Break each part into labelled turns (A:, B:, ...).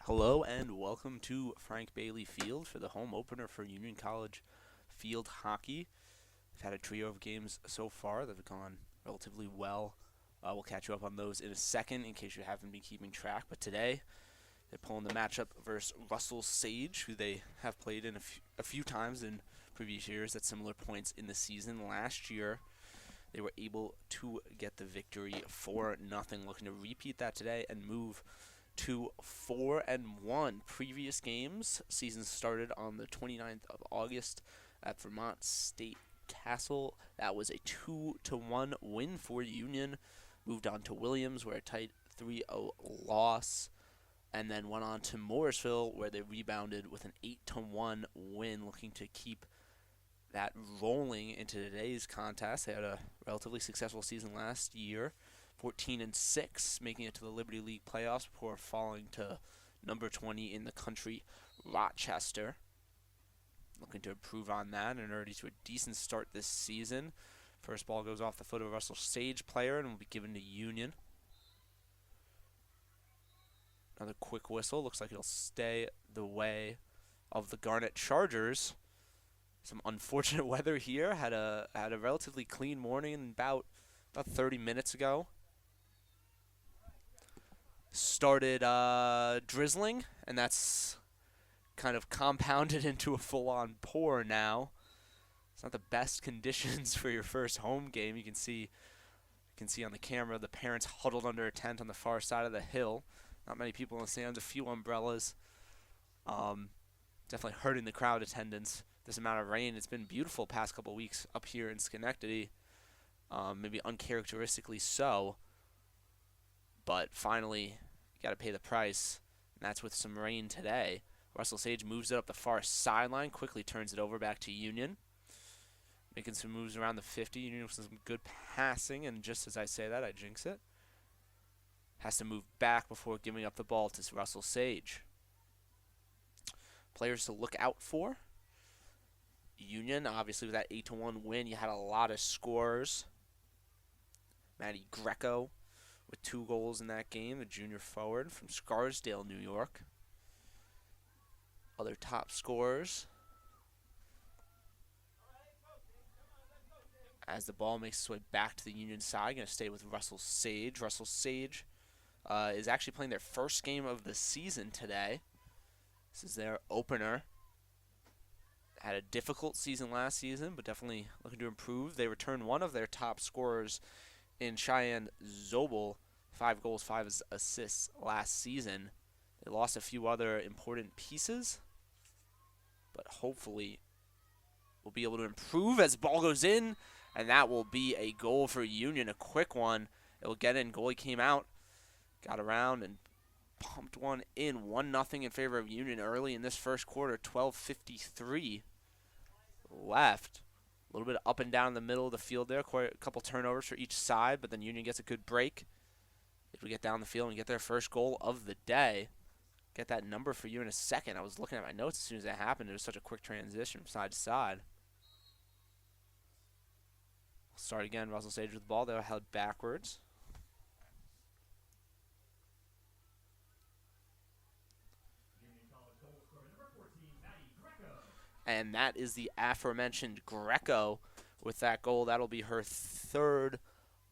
A: Hello and welcome to Frank Bailey Field for the home opener for Union College field hockey. We've had a trio of games so far that have gone relatively well. We'll catch you up on those in a second in case you haven't been keeping track. But today, they're pulling the matchup versus Russell Sage, who they have played in a few times in previous years at similar points in the season. Last year, they were able to get the victory 4-0, looking to repeat that today and move to 4-1. Previous games, season started on the 29th of August at Vermont State Castle. That was a 2-1 win for Union. Moved on to Williams, where a tight 3-0 loss, and then went on to Morrisville, where they rebounded with an 8-1 win, looking to keep that rolling into today's contest. They had a relatively successful season last year, 14-6, making it to the Liberty League playoffs before falling to number 20 in the country, Rochester. Looking to improve on that and already to a decent start this season. First ball goes off the foot of a Russell Sage player and will be given to Union. Another quick whistle. Looks like it'll stay the way of the Garnet Chargers. Some unfortunate weather here. Had a relatively clean morning about 30 minutes ago. Started drizzling, and that's kind of compounded into a full-on pour now. It's not the best conditions for your first home game. You can see on the camera the parents huddled under a tent on the far side of the hill. Not many people in the stands, a few umbrellas. Definitely hurting the crowd attendance. This amount of rain. It's been beautiful past couple weeks up here in Schenectady. Maybe uncharacteristically so. But finally, you got to pay the price, and that's with some rain today. Russell Sage moves it up the far sideline, quickly turns it over back to Union. Making some moves around the 50. Union with some good passing, and just as I say that, I jinx it. Has to move back before giving up the ball to Russell Sage. Players to look out for. Union, obviously with that 8-1 win, you had a lot of scorers. Matty Greco with 2 goals in that game, the junior forward from Scarsdale, New York. Other top scorers. As the ball makes its way back to the Union side, going to stay with Russell Sage. Russell Sage is actually playing their first game of the season today. This is their opener. Had a difficult season last season, but definitely looking to improve. They returned one of their top scorers in Cheyenne Zobel, 5 goals, 5 assists last season. They lost a few other important pieces, but hopefully we'll be able to improve as the ball goes in, and that will be a goal for Union, a quick one. It will get in. Goalie came out, got around, and pumped one in. 1-0 in favor of Union early in this first quarter. 12:53 left. A little bit up and down the middle of the field there. Quite a couple turnovers for each side, but then Union gets a good break. If we get down the field and get their first goal of the day, get that number for you in a second. I was looking at my notes as soon as that happened. It was such a quick transition from side to side. We'll start again. Russell Sage with the ball. They were held backwards. And that is the aforementioned Greco with that goal. That'll be her 3rd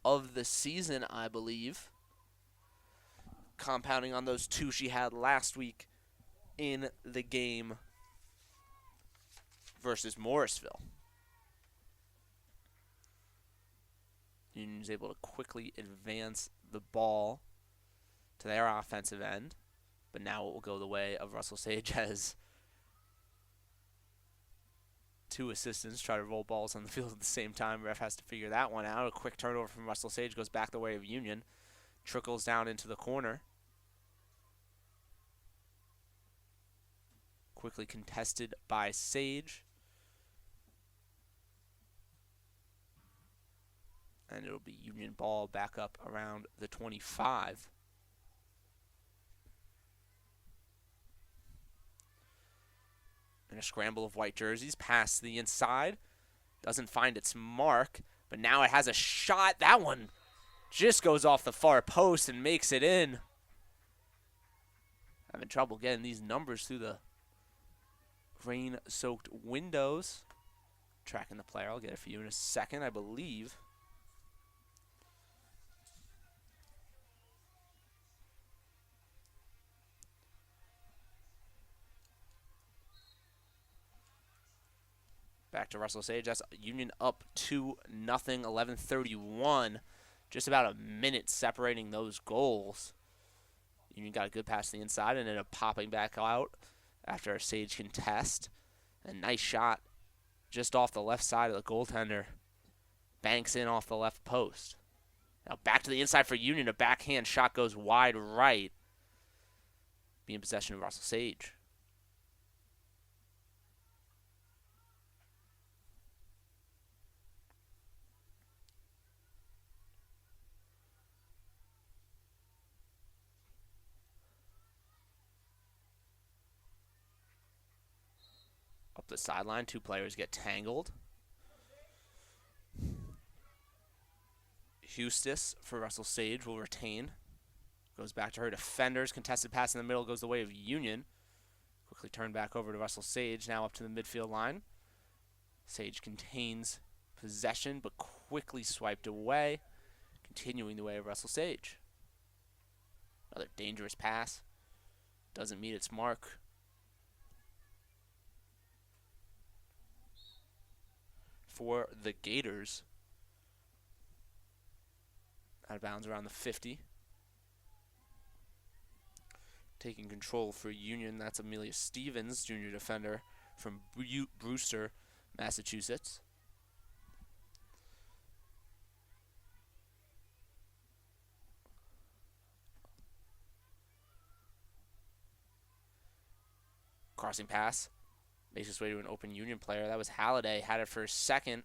A: of the season, I believe. Compounding on those 2 she had last week in the game versus Morrisville. Union's able to quickly advance the ball to their offensive end, but now it will go the way of Russell Sage as 2 assistants try to roll balls on the field at the same time. Ref has to figure that one out. A quick turnover from Russell Sage goes back the way of Union. Trickles down into the corner. Quickly contested by Sage. And it'll be Union ball back up around the 25. And a scramble of white jerseys past the inside. Doesn't find its mark, but now it has a shot. That one just goes off the far post and makes it in. Having trouble getting these numbers through the rain-soaked windows. Tracking the player. I'll get it for you in a second, I believe. Back to Russell Sage. That's Union up 2-0, 11:31. Just about a minute separating those goals. Union got a good pass to the inside and ended up popping back out after a Sage contest. A nice shot just off the left side of the goaltender. Banks in off the left post. Now back to the inside for Union. A backhand shot goes wide right. Be in possession of Russell Sage. Up the sideline, two players get tangled. Hustis for Russell Sage will retain. Goes back to her defenders. Contested pass in the middle goes the way of Union. Quickly turned back over to Russell Sage, now up to the midfield line. Sage contains possession, but quickly swiped away, continuing the way of Russell Sage. Another dangerous pass. Doesn't meet its mark. For the Gators. Out of bounds around the 50. Taking control for Union, that's Amelia Stevens, junior defender from Brewster, Massachusetts. Crossing pass. Makes its way to an open Union player. That was Halliday. Had it for a second.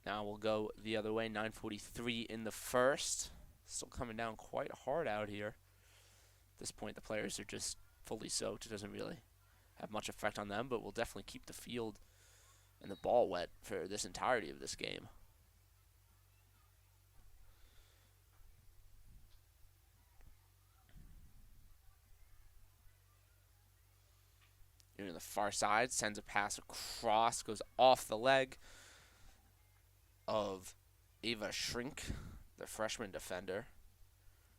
A: Now we'll go the other way. 9:43 in the first. Still coming down quite hard out here. At this point, the players are just fully soaked. It doesn't really have much effect on them, but we'll definitely keep the field and the ball wet for this entirety of this game. Union on the far side sends a pass across, goes off the leg of Ava Shrink, the freshman defender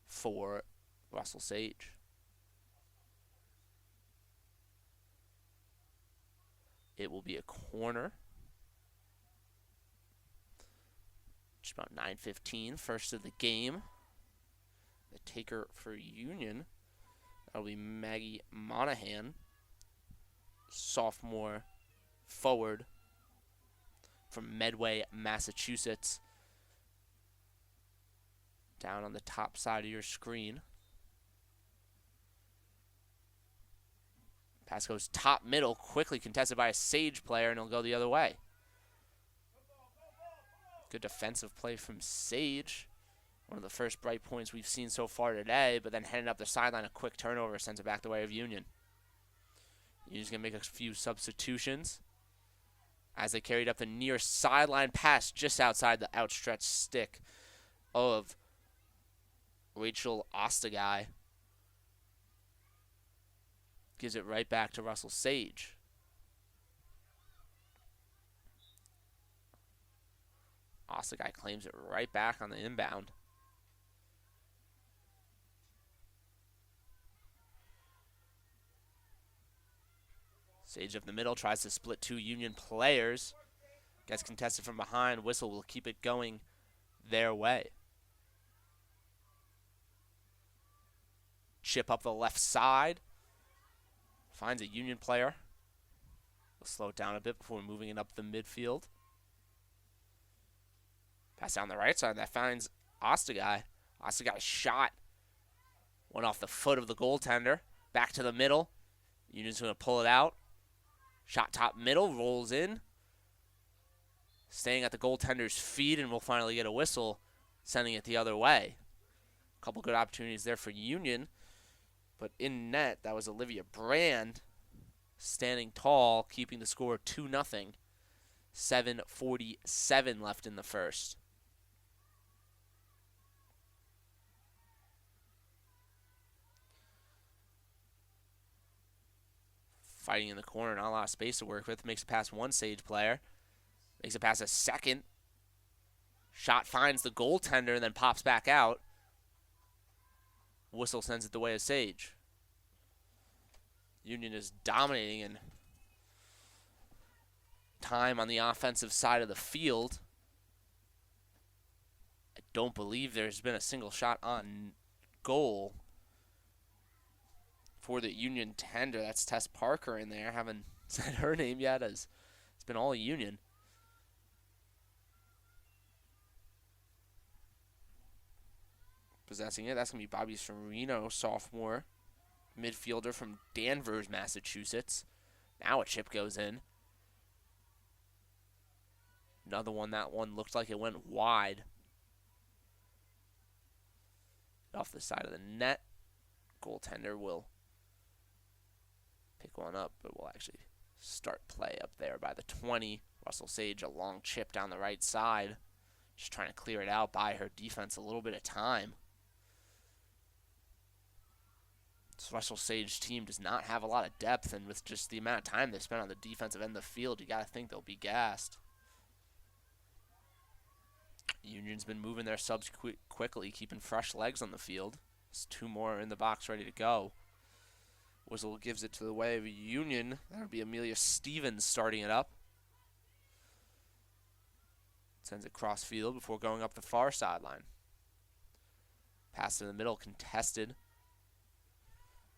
A: for Russell Sage. It will be a corner. Just about 9:15, first of the game. The taker for Union, that'll be Maggie Monahan, sophomore forward from Medway, Massachusetts. Down on the top side of your screen. Pass goes top middle, quickly contested by a Sage player, and it'll go the other way. Good defensive play from Sage. One of the first bright points we've seen so far today, but then heading up the sideline, a quick turnover sends it back the way of Union. Union's going to make a few substitutions as they carried up the near sideline pass just outside the outstretched stick of Rachel Ostagai. Gives it right back to Russell Sage. Ostagai claims it right back on the inbound. Sage up the middle, tries to split two Union players. Gets contested from behind. Whistle will keep it going their way. Chip up the left side. Finds a Union player. We'll slow it down a bit before moving it up the midfield. Pass down the right side. That finds Ostagai. Ostagai shot. Went off the foot of the goaltender. Back to the middle. Union's going to pull it out. Shot top middle. Rolls in. Staying at the goaltender's feet, and we'll finally get a whistle sending it the other way. A couple good opportunities there for Union. But in net, that was Olivia Brand standing tall, keeping the score 2-0. 7:47 left in the first. fighting in the corner, not a lot of space to work with. Makes it past one Sage player. Makes it past a second. Shot finds the goaltender and then pops back out. Whistle sends it the way of Sage. Union is dominating in time on the offensive side of the field. I don't believe there's been a single shot on goal for the Union tender. That's Tess Parker in there. Haven't said her name yet, as it's been all Union. Possessing it, that's going to be Bobby Serino, sophomore midfielder from Danvers, Massachusetts. Now a chip goes in. Another one, that one looked like it went wide. Off the side of the net. Goaltender will pick one up, but will actually start play up there by the 20. Russell Sage, a long chip down the right side. Just trying to clear it out, buy her defense a little bit of time. This Russell Sage team does not have a lot of depth, and with just the amount of time they spent on the defensive end of the field, you got to think they'll be gassed. Union's been moving their subs quickly, keeping fresh legs on the field. There's two more in the box ready to go. Whistle gives it to the way of Union. That would be Amelia Stevens starting it up. Sends it cross field before going up the far sideline. Pass in the middle, contested,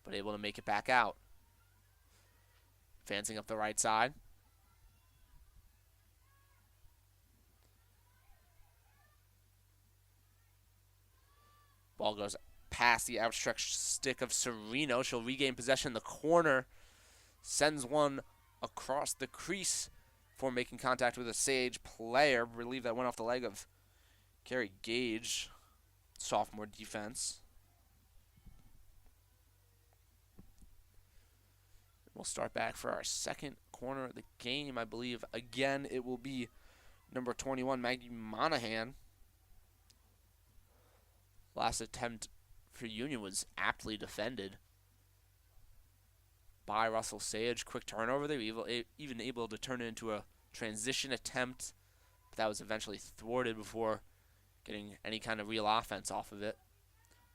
A: but able to make it back out. Advancing up the right side. Ball goes past the outstretched stick of Serino. She'll regain possession in the corner. Sends one across the crease before making contact with a Sage player. I believe that went off the leg of Carrie Gage. Sophomore defense. We'll start back for our second corner of the game. I believe, again, it will be number 21, Maggie Monahan. Last attempt for Union was aptly defended by Russell Sage. Quick turnover. They were even able to turn it into a transition attempt, but that was eventually thwarted before getting any kind of real offense off of it.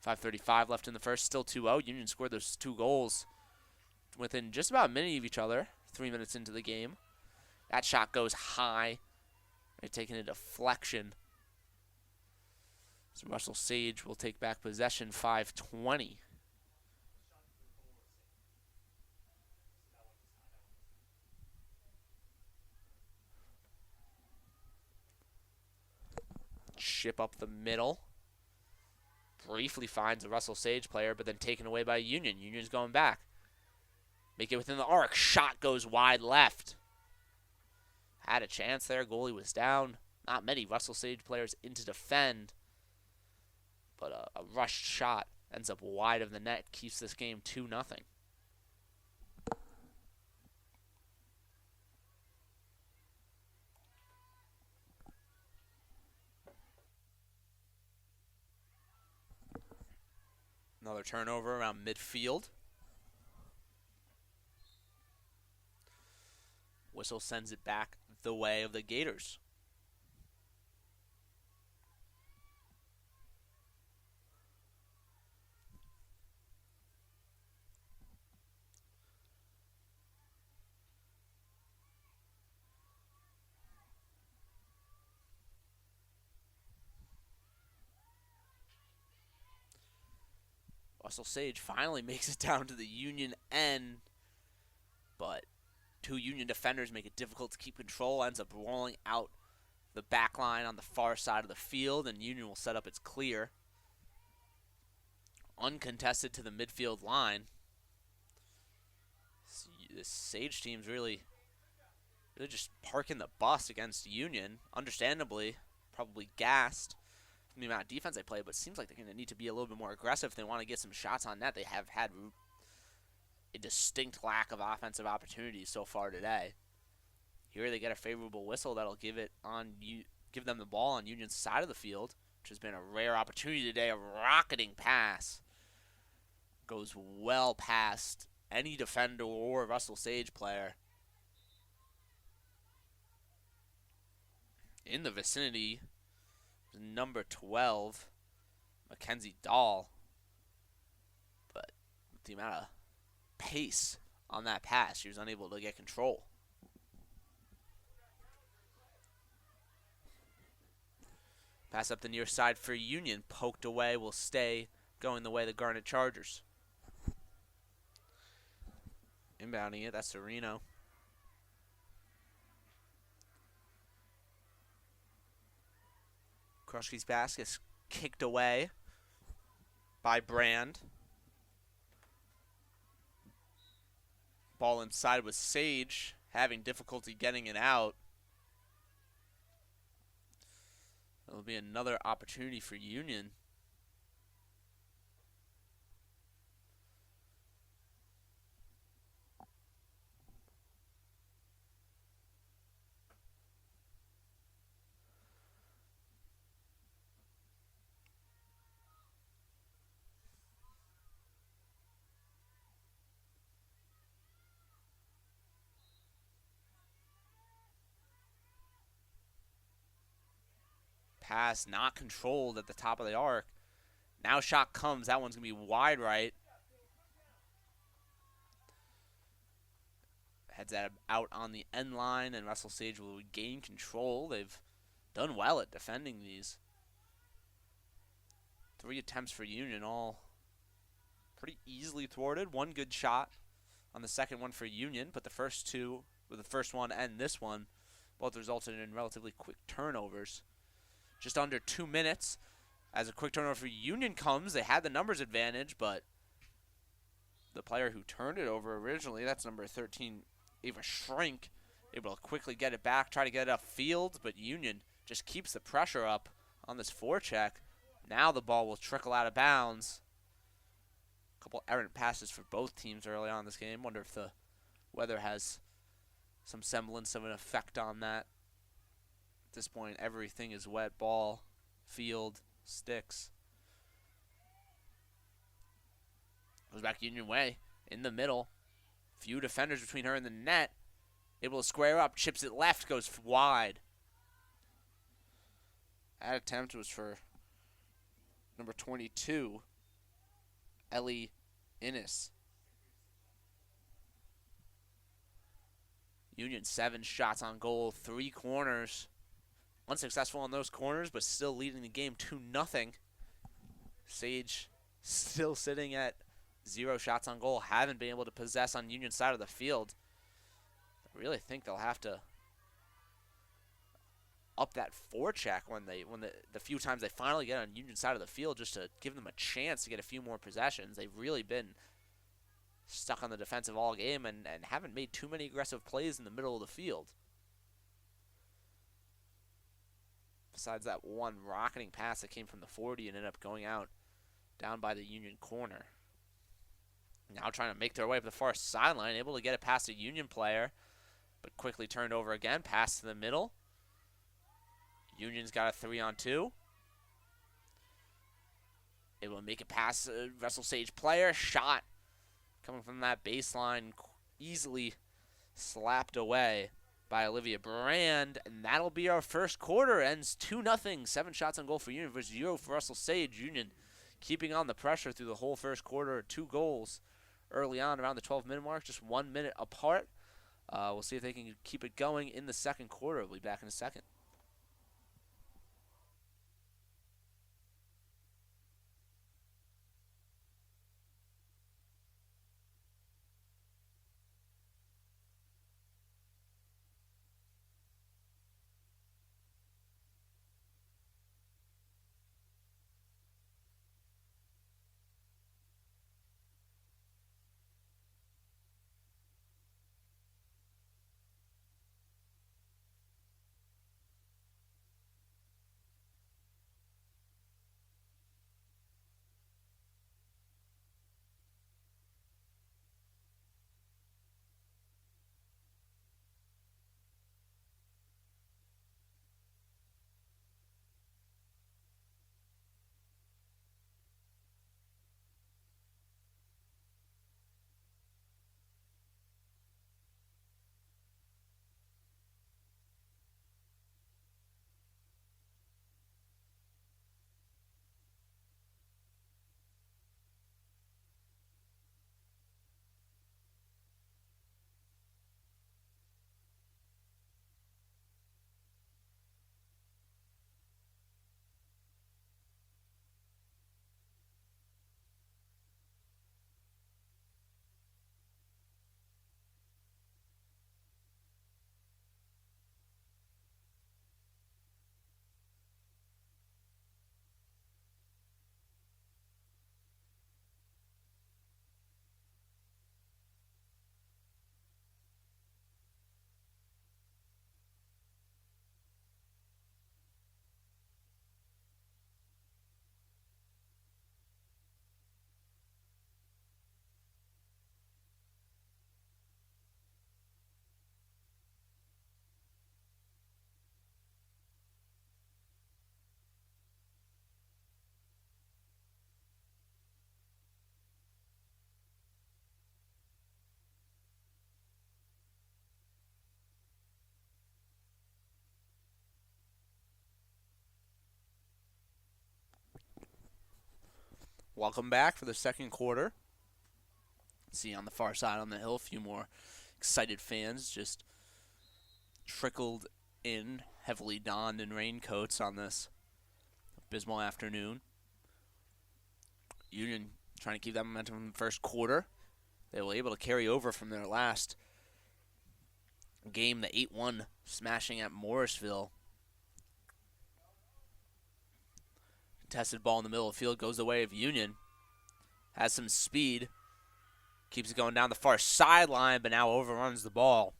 A: 5:35 left in the first. Still 2-0. Union scored those two goals within just about a minute of each other, 3 minutes into the game. That shot goes high. They're taking a deflection. So Russell Sage will take back possession, 5:20. Chip up the middle. Briefly finds a Russell Sage player, but then taken away by Union. Union's going back. Make it within the arc. Shot goes wide left. Had a chance there. Goalie was down. Not many Russell Sage players in to defend. But a rushed shot ends up wide of the net. Keeps this game 2-0. Another turnover around midfield. Whistle sends it back the way of the Gators. Russell Sage finally makes it down to the Union end, but two Union defenders make it difficult to keep control. Ends up rolling out the back line on the far side of the field, and Union will set up its clear. Uncontested to the midfield line. This Sage team's really just parking the bus against Union. Understandably, probably gassed from the amount of defense they play, but it seems like they're going to need to be a little bit more aggressive if they want to get some shots on net. They have had a distinct lack of offensive opportunities so far today. Here they get a favorable whistle that'll give them the ball on Union's side of the field, which has been a rare opportunity today. A rocketing pass goes well past any defender or Russell Sage player in the vicinity. Number 12, Mackenzie Dahl. But with the amount of pace on that pass, she was unable to get control. Pass up the near side for Union. Poked away, will stay going the way of the Garnet Chargers. Inbounding it, that's Sereno. Krushke's basket is kicked away by Brand. Ball inside with Sage, having difficulty getting it out. That'll be another opportunity for Union. Pass not controlled at the top of the arc. Now shot comes. That one's going to be wide right. Heads that out on the end line, and Russell Sage will gain control. They've done well at defending these. 3 attempts for Union, all pretty easily thwarted. One good shot on the second one for Union, but the first two, with the first one and this one, both resulted in relatively quick turnovers. Just under 2 minutes as a quick turnover for Union comes. They had the numbers advantage, but the player who turned it over originally, that's number 13, Ava Shrink, able to quickly get it back, try to get it upfield, but Union just keeps the pressure up on this forecheck. Now the ball will trickle out of bounds. A couple errant passes for both teams early on in this game. Wonder if the weather has some semblance of an effect on that. At this point, everything is wet. Ball, field, sticks. Goes back Union way in the middle. Few defenders between her and the net. Able to square up, chips it left, goes wide. That attempt was for number 22, Ellie Innes. Union 7 shots on goal, 3 corners. Unsuccessful on those corners, but still leading the game 2-0. Sage still sitting at 0 shots on goal. Haven't been able to possess on Union's side of the field. I really think they'll have to up that forecheck when the few times they finally get on Union's side of the field, just to give them a chance to get a few more possessions. They've really been stuck on the defensive all game and haven't made too many aggressive plays in the middle of the field. Besides that one rocketing pass that came from the 40 and ended up going out down by the Union corner. Now trying to make their way up the far sideline, able to get it past a Union player, but quickly turned over again. Pass to the middle. Union's got a 3-on-2. Able to make it past a Russell Sage player. Shot coming from that baseline, easily slapped away by Olivia Brand, and that'll be our first quarter. Ends 2-0. 7 shots on goal for Union versus 0 for Russell Sage. Union keeping on the pressure through the whole first quarter. 2 goals early on around the 12-minute mark, just 1 minute apart. We'll see if they can keep it going in the second quarter. We'll be back in a second. Welcome back for the second quarter. See on the far side on the hill, a few more excited fans just trickled in, heavily donned in raincoats on this abysmal afternoon. Union trying to keep that momentum from the first quarter. They were able to carry over from their last game, the 8-1 smashing at Morrisville. Contested ball in the middle of the field goes the way of Union. Has some speed. Keeps it going down the far sideline, but now overruns the ball.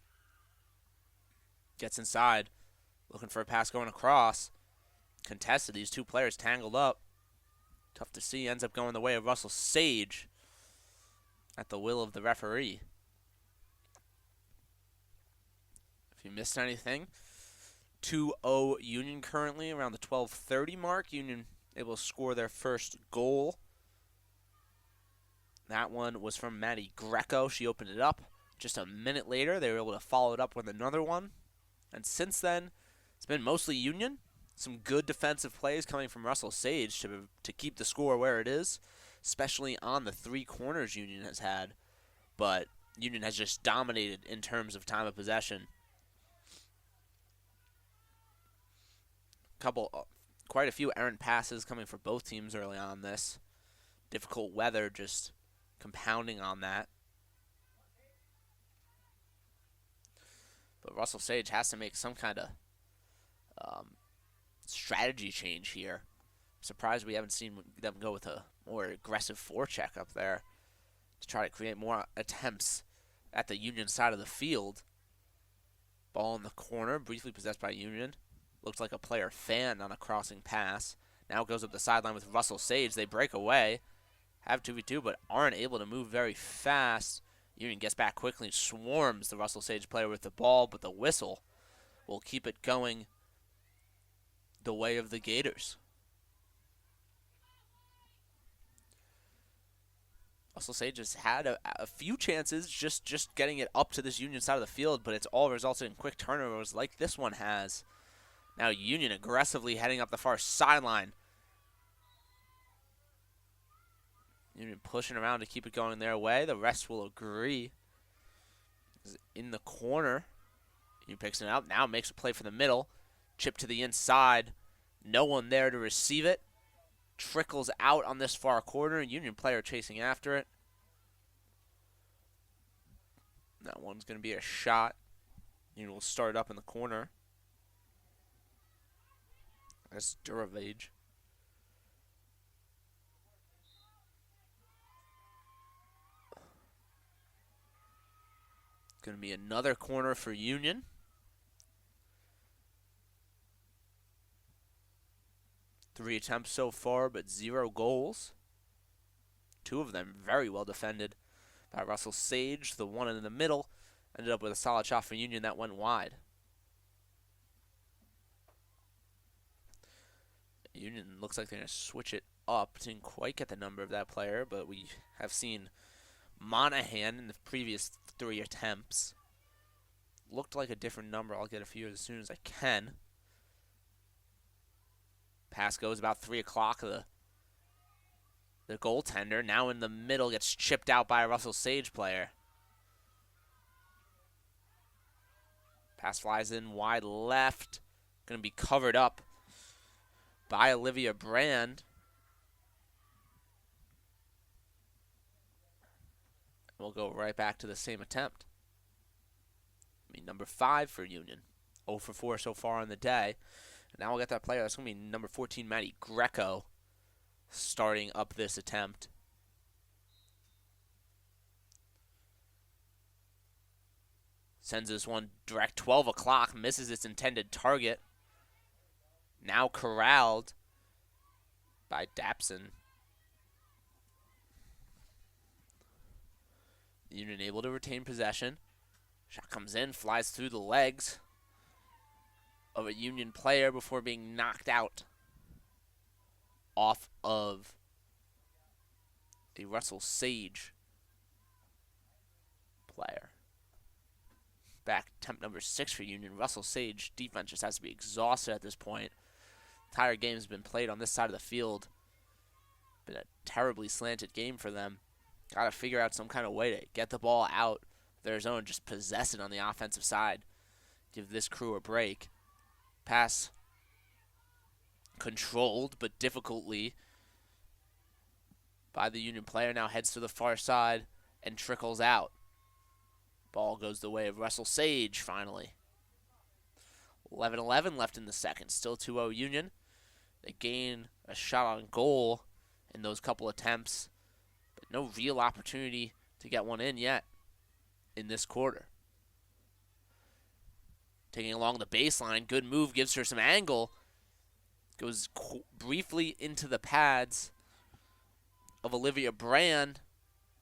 A: Gets inside. Looking for a pass going across. Contested. These two players tangled up. Tough to see. Ends up going the way of Russell Sage at the will of the referee. If you missed anything, 2-0 Union currently around the 12:30 mark. Union able to score their first goal. That one was from Maddie Greco. She opened it up. Just a minute later, they were able to follow it up with another one. And since then, it's been mostly Union. Some good defensive plays coming from Russell Sage to keep the score where it is, especially on the three corners Union has had. But Union has just dominated in terms of time of possession. Quite a few errant passes coming for both teams early on this. Difficult weather just compounding on that. But Russell Sage has to make some kind of strategy change here. I'm surprised we haven't seen them go with a more aggressive forecheck up there to try to create more attempts at the Union side of the field. Ball in the corner, briefly possessed by Union. Looks like a player fanned on a crossing pass. Now goes up the sideline with Russell Sage. They break away, have 2v2, but aren't able to move very fast. Union gets back quickly and swarms the Russell Sage player with the ball, but the whistle will keep it going the way of the Gators. Russell Sage has had a few chances just getting it up to this Union side of the field, but it's all resulted in quick turnovers like this one has. Now Union aggressively heading up the far sideline. Union pushing around to keep it going their way. The rest will agree. In the corner. He picks it up. Now makes a play for the middle. Chip to the inside. No one there to receive it. Trickles out on this far corner. Union player chasing after it. That one's going to be a shot. Union will start up in the corner. That's Duravage. Going to be another corner for Union. Three attempts so far, but 0 goals. Two of them very well defended by Russell Sage. The one in the middle ended up with a solid shot for Union that went wide. Union looks like they're going to switch it up. Didn't quite get the number of that player, but we have seen Monahan in the previous 3 attempts. Looked like a different number. I'll get a few as soon as I can. Pass goes about 3 o'clock. The goaltender now in the middle gets chipped out by a Russell Sage player. Pass flies in wide left. Going to be covered up by Olivia Brand. We'll go right back to the same attempt. Number 5 for Union. 0 for 4 so far on the day. And now we'll get that player. That's going to be number 14, Maddie Greco, starting up this attempt. Sends this one direct 12 o'clock. Misses its intended target. Now corralled by Dapson. Union able to retain possession. Shot comes in, flies through the legs of a Union player before being knocked out off of a Russell Sage player. Back attempt number 6 for Union. Russell Sage defense just has to be exhausted at this point. Entire game has been played on this side of the field Been a terribly slanted game for them. Got to figure out some kind of way to get the ball out of their zone, just possess it on the offensive side. Give this crew a break. Pass controlled, but difficultly by the Union player. Now heads to the far side and trickles out. Ball goes the way of Russell Sage, finally. 11-11 left in the second. Still 2-0 Union. They gain a shot on goal in those couple attempts, but no real opportunity to get one in yet in this quarter. Taking along the baseline, good move, gives her some angle. Goes briefly into the pads of Olivia Brand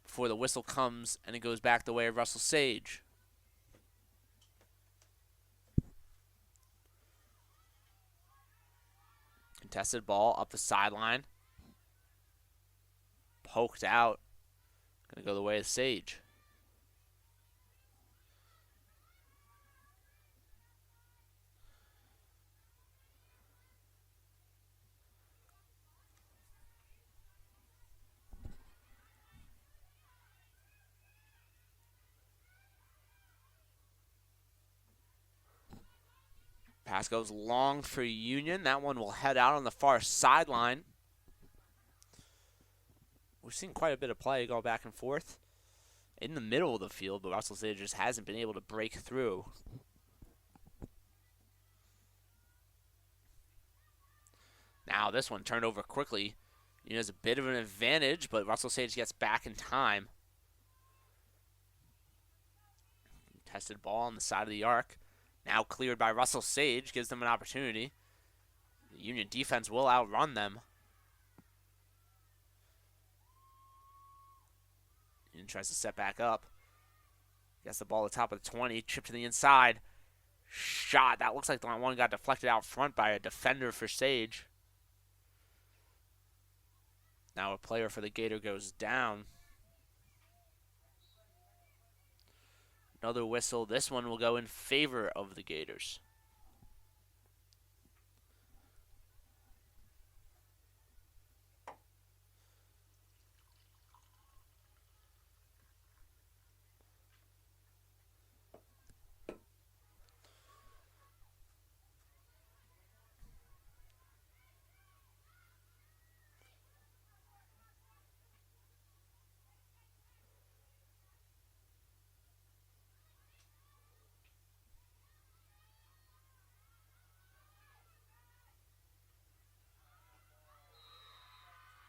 A: before the whistle comes, and it goes back the way of Russell Sage. Contested ball up the sideline. Poked out. Going to go the way of Sage. Pass goes long for Union. That one will head out on the far sideline. We've seen quite a bit of play go back and forth in the middle of the field, but Russell Sage just hasn't been able to break through. Now this one turned over quickly. Union has a bit of an advantage, but Russell Sage gets back in time. Contested ball on the side of the arc. Now cleared by Russell Sage, gives them an opportunity. The Union defense will outrun them. Union tries to set back up. Gets the ball at the top of the 20, chip to the inside. Shot, that looks like the one got deflected out front by a defender for Sage. Now a player for the Gator goes down. Another whistle. This one will go in favor of the Gators.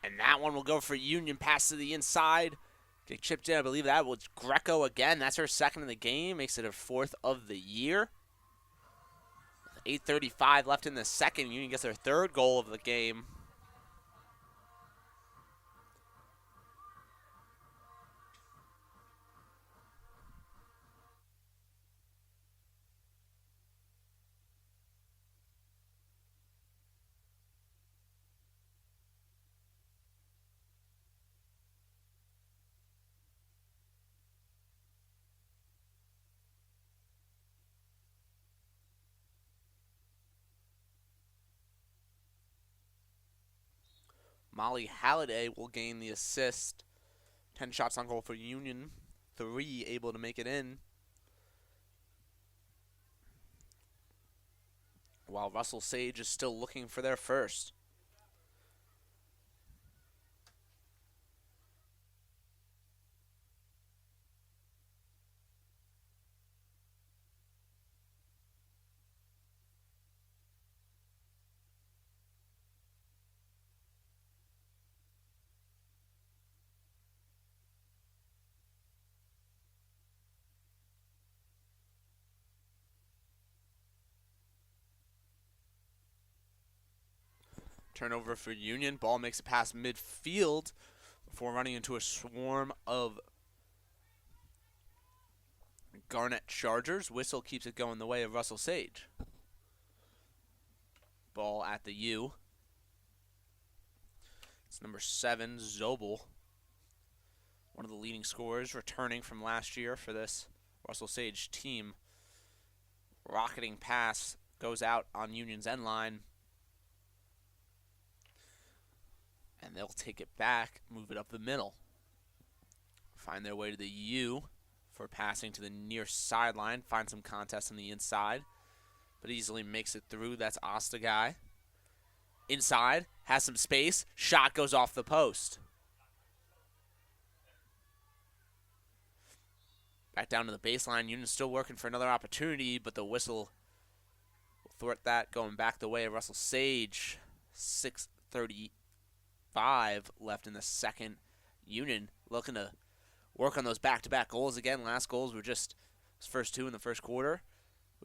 A: And that one will go for Union. Pass to the inside. Get chipped in. I believe that was Greco again. That's her second in the game. Makes it her fourth of the year. 8:35 left in the second. Union gets their third goal of the game. Molly Halliday will gain the assist. 10 shots on goal for Union. 3 able to make it in. While Russell Sage is still looking for their first. Turnover for Union. Ball makes it past midfield before running into a swarm of Garnet Chargers. Whistle keeps it going the way of Russell Sage. Ball at the U. It's number 7, Zobel. One of the leading scorers returning from last year for this Russell Sage team. Rocketing pass goes out on Union's end line. And they'll take it back, move it up the middle. Find their way to the U for passing to the near sideline. Find some contest on the inside, but easily makes it through. That's Ostagai. Inside, has some space. Shot goes off the post. Back down to the baseline. Union still working for another opportunity, but the whistle will thwart that, going back the way of Russell Sage. 6:35 left in the second. Union looking to work on those back-to-back goals again. Last goals were just his first two in the first quarter.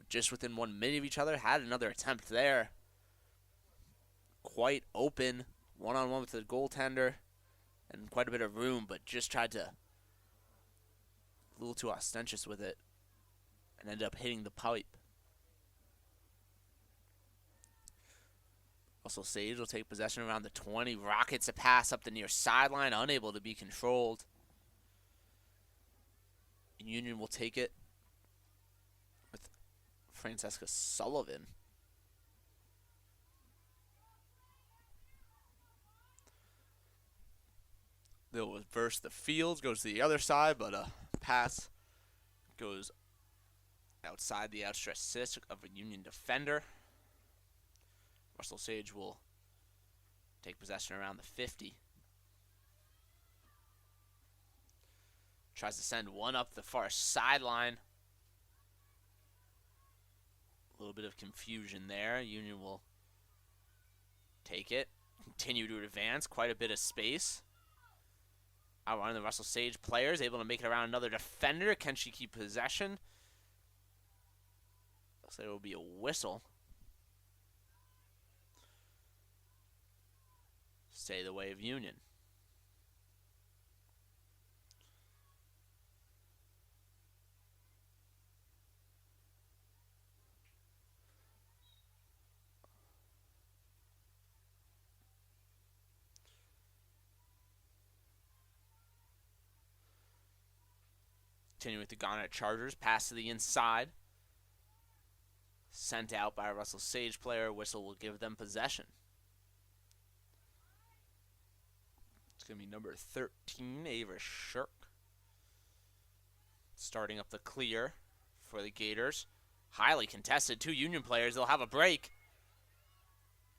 A: Just within 1 minute of each other. Had another attempt there. Quite open, one-on-one with the goaltender, and quite a bit of room, but just tried to a little too ostentatious with it and ended up hitting the pipe. Russell Sage will take possession around the 20. Rockets a pass up the near sideline, unable to be controlled. Union will take it with Francesca Sullivan. They'll reverse the field, goes to the other side, but a pass goes outside the outstretched fist of a Union defender. Russell Sage will take possession around the 50. Tries to send one up the far sideline. A little bit of confusion there. Union will take it, continue to advance, quite a bit of space. Outrunning the Russell Sage players, able to make it around another defender. Can she keep possession? Looks like it will be a whistle. Stay the way of Union. Continuing with the Gauntlet Chargers. Pass to the inside. Sent out by a Russell Sage player. Whistle will give them possession. It's going to be number 13, Ava Shirk. Starting up the clear for the Gators. Highly contested. Two Union players. They'll have a break.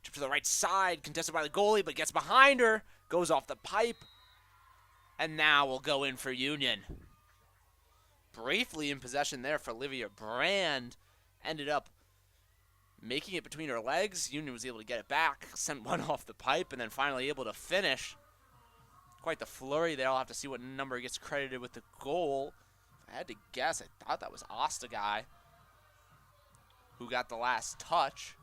A: Trip to the right side. Contested by the goalie, but gets behind her. Goes off the pipe. And now will go in for Union. Briefly in possession there for Olivia Brand. Ended up making it between her legs. Union was able to get it back. Sent one off the pipe and then finally able to finish. Quite the flurry there. I'll have to see what number gets credited with the goal. If I had to guess, I thought that was Ostagai who got the last touch.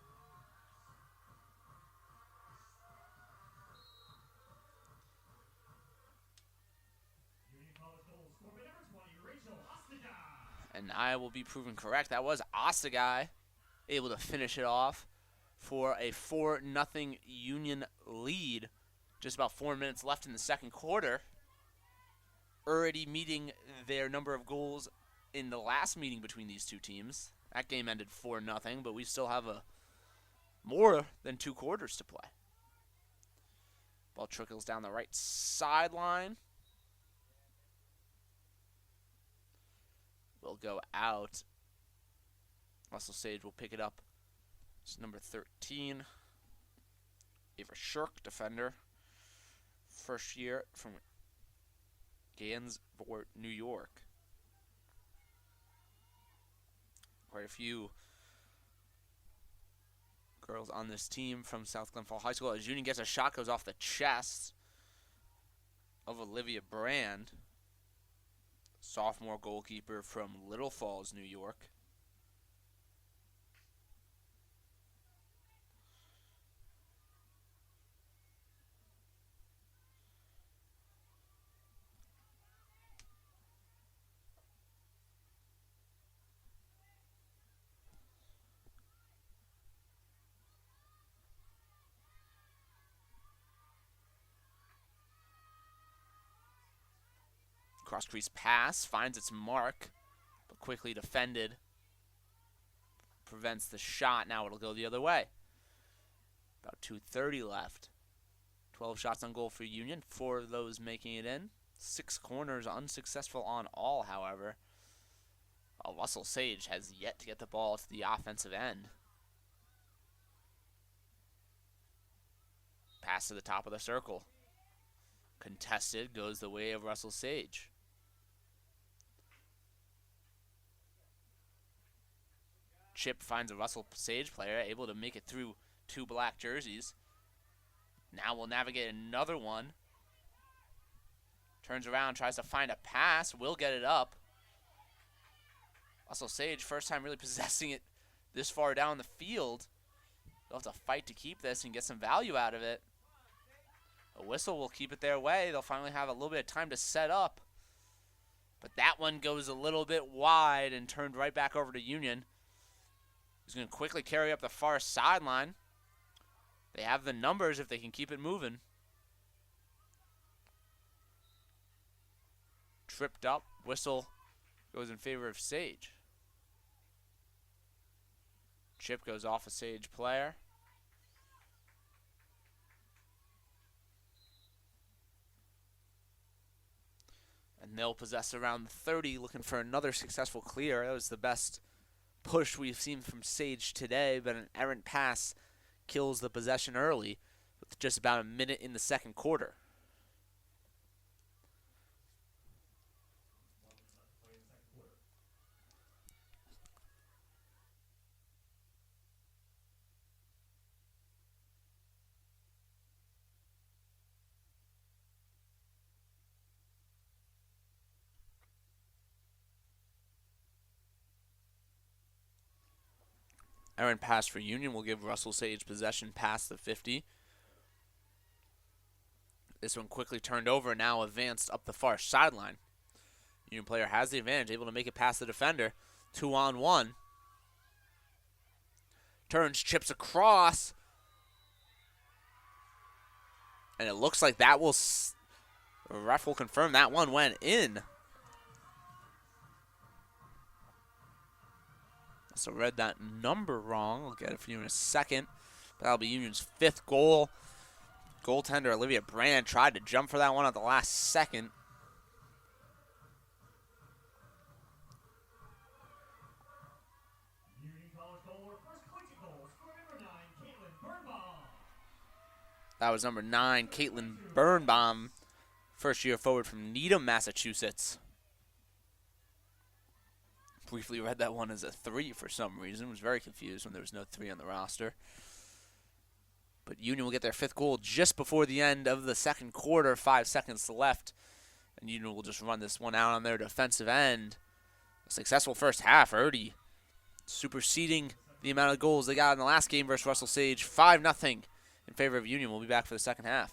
A: And I will be proven correct. That was Ostagai able to finish it off for a 4-0 Union lead. Just about 4 minutes left in the second quarter. Already meeting their number of goals in the last meeting between these two teams. That game ended 4-0, but we still have more than 2 quarters to play. Ball trickles down the right sideline. Will go out. Russell Sage will pick it up. It's number 13. Ava Shirk, defender. First year from Gansevoort, New York. Quite a few girls on this team from South Glen Falls High School. As Union gets a shot, goes off the chest of Olivia Brand. Sophomore goalkeeper from Little Falls, New York. Cross-crease pass, finds its mark, but quickly defended. Prevents the shot. Now it'll go the other way. About 2:30 left. 12 shots on goal for Union, 4 of those making it in. 6 corners unsuccessful on all, however. Russell Sage has yet to get the ball to the offensive end. Pass to the top of the circle. Contested, goes the way of Russell Sage. Chip finds a Russell Sage player, able to make it through 2 black jerseys. Now we'll navigate another one. Turns around, tries to find a pass, will get it up. Russell Sage, first time really possessing it this far down the field. They'll have to fight to keep this and get some value out of it. A whistle will keep it their way. They'll finally have a little bit of time to set up. But that one goes a little bit wide and turned right back over to Union. He's going to quickly carry up the far sideline. They have the numbers if they can keep it moving. Tripped up. Whistle goes in favor of Sage. Chip goes off a Sage player. And they'll possess around 30, looking for another successful clear. That was the best push we've seen from Sage today, but an errant pass kills the possession early with just about a minute in the second quarter. Errant pass for Union will give Russell Sage possession past the 50. This one quickly turned over, now advanced up the far sideline. Union player has the advantage, able to make it past the defender. 2-on-1. Turns, chips across. And it looks like that will... The ref will confirm that one went in. So read that number wrong. I'll get it for you in a second. But that'll be Union's 5th goal. Goaltender Olivia Brand tried to jump for that one at the last second. That was number 9, Caitlin Birnbaum, first-year forward from Needham, Massachusetts. Briefly read that one as a 3 for some reason. Was very confused when there was no 3 on the roster. But Union will get their 5th goal just before the end of the second quarter. 5 seconds left. And Union will just run this one out on their defensive end. A successful first half already superseding the amount of goals they got in the last game versus Russell Sage. 5-0 in favor of Union. We'll be back for the second half.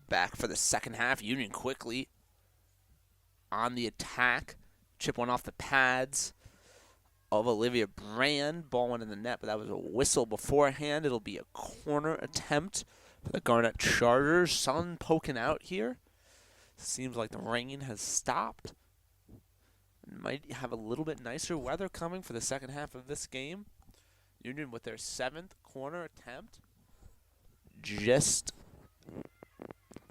A: Back for the second half. Union quickly on the attack. Chip one off the pads of Olivia Brand. Ball went in the net, but that was a whistle beforehand. It'll be a corner attempt for the Garnet Chargers. Sun poking out here. Seems like the rain has stopped. Might have a little bit nicer weather coming for the second half of this game. Union with their 7th corner attempt. Just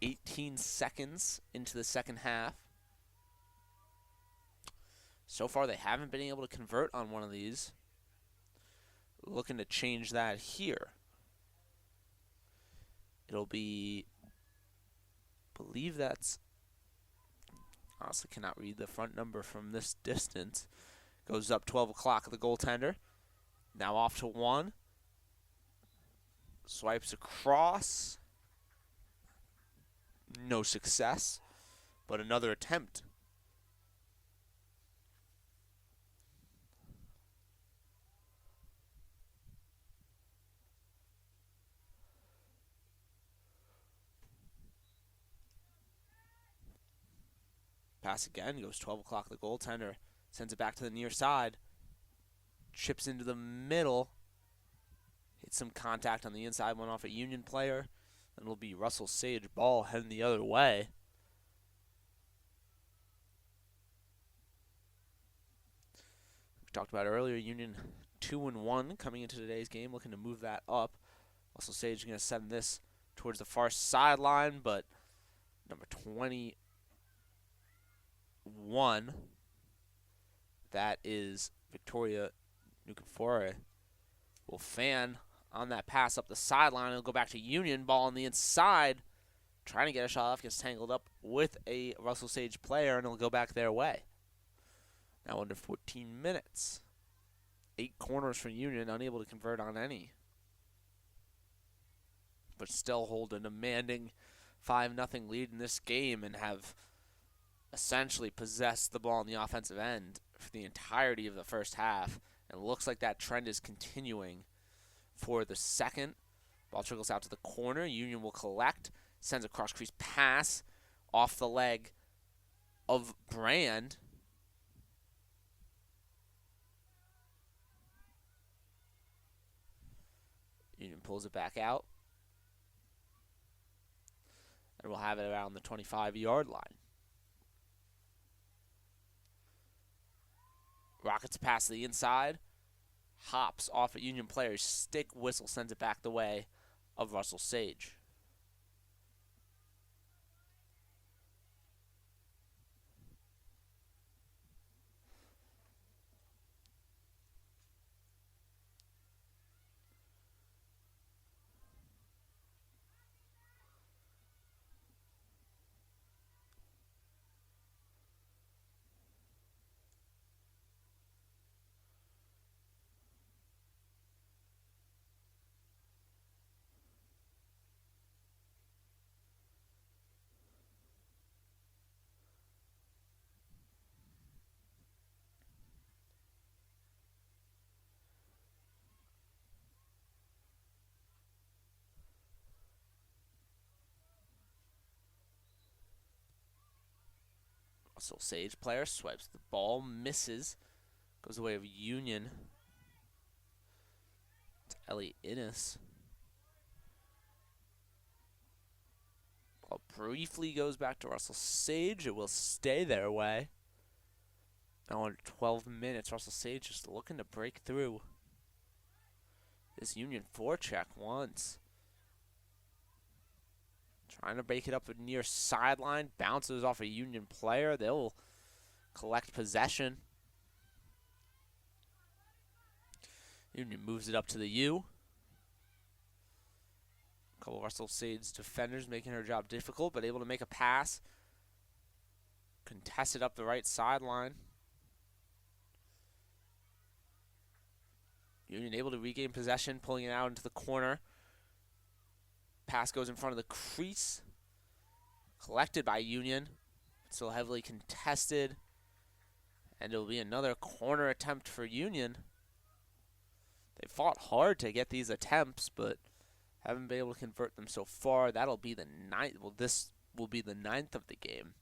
A: 18 seconds into the second half. So far, they haven't been able to convert on one of these. Looking to change that here. It'll be, I believe that's, honestly cannot read the front number from this distance. Goes up 12 o'clock, the goaltender. Now off to one. Swipes across. No success, but another attempt. Pass again, goes 12 o'clock, the goaltender. Sends it back to the near side. Chips into the middle. Hits some contact on the inside, went off a Union player. And it'll be Russell Sage ball heading the other way. We talked about earlier, Union 2-1 coming into today's game, looking to move that up. Russell Sage is going to send this towards the far sideline, but number 21, that is Victoria Nukamfore, will fan on that pass up the sideline. It'll go back to Union. Ball on the inside. Trying to get a shot off. Gets tangled up with a Russell Sage player, and it'll go back their way. Now under 14 minutes. 8 corners for Union. Unable to convert on any. But still hold a demanding 5-0 lead in this game and have essentially possessed the ball on the offensive end for the entirety of the first half. And it looks like that trend is continuing for the second. Ball trickles out to the corner. Union will collect. Sends a cross-crease pass off the leg of Brand. Union pulls it back out. And we'll have it around the 25-yard line. Rockets pass to the inside. Hops off a Union player's stick. Whistle sends it back the way of Russell Sage. Russell Sage player swipes the ball, misses, goes away of Union. It's Ellie Innes. Ball briefly goes back to Russell Sage. It will stay their way. Now under 12 minutes, Russell Sage just looking to break through this Union forecheck once. Trying to break it up the near sideline. Bounces off a Union player. They'll collect possession. Union moves it up to the U. A couple of Russell Sage defenders making her job difficult, but able to make a pass. Contested up the right sideline. Union able to regain possession, pulling it out into the corner. Pass goes in front of the crease. Collected by Union. Still heavily contested. And it'll be another corner attempt for Union. They fought hard to get these attempts, but Haven't been able to convert them so far. That'll be the ninth. Well, this will be the ninth of the game.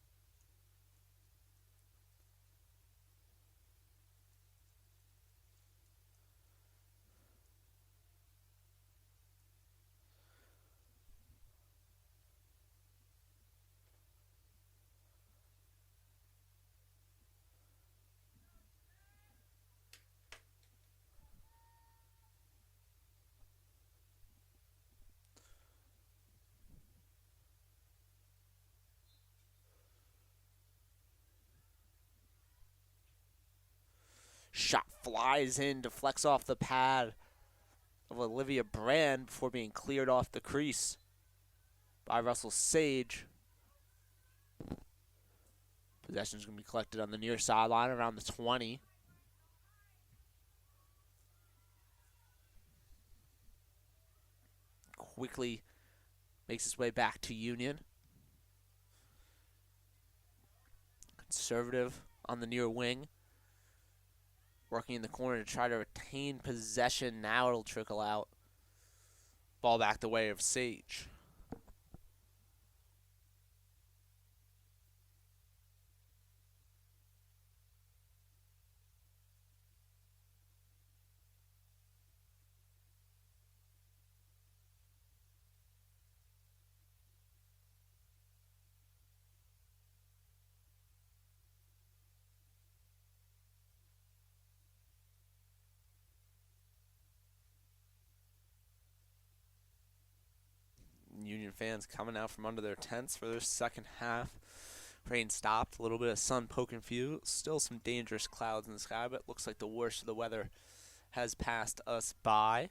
A: Shot flies in, deflects off the pad of Olivia Brand before being cleared off the crease by Russell Sage. Possession is going to be collected on the near sideline around the 20. Quickly makes its way back to Union. Conservative on the near wing. Working in the corner to try to retain possession. Now it'll trickle out. Ball back the way of Sage. Union fans coming out from under their tents for their second half. Rain stopped, a little bit of sun poking through. Still some dangerous clouds in the sky, but it looks like the worst of the weather has passed us by.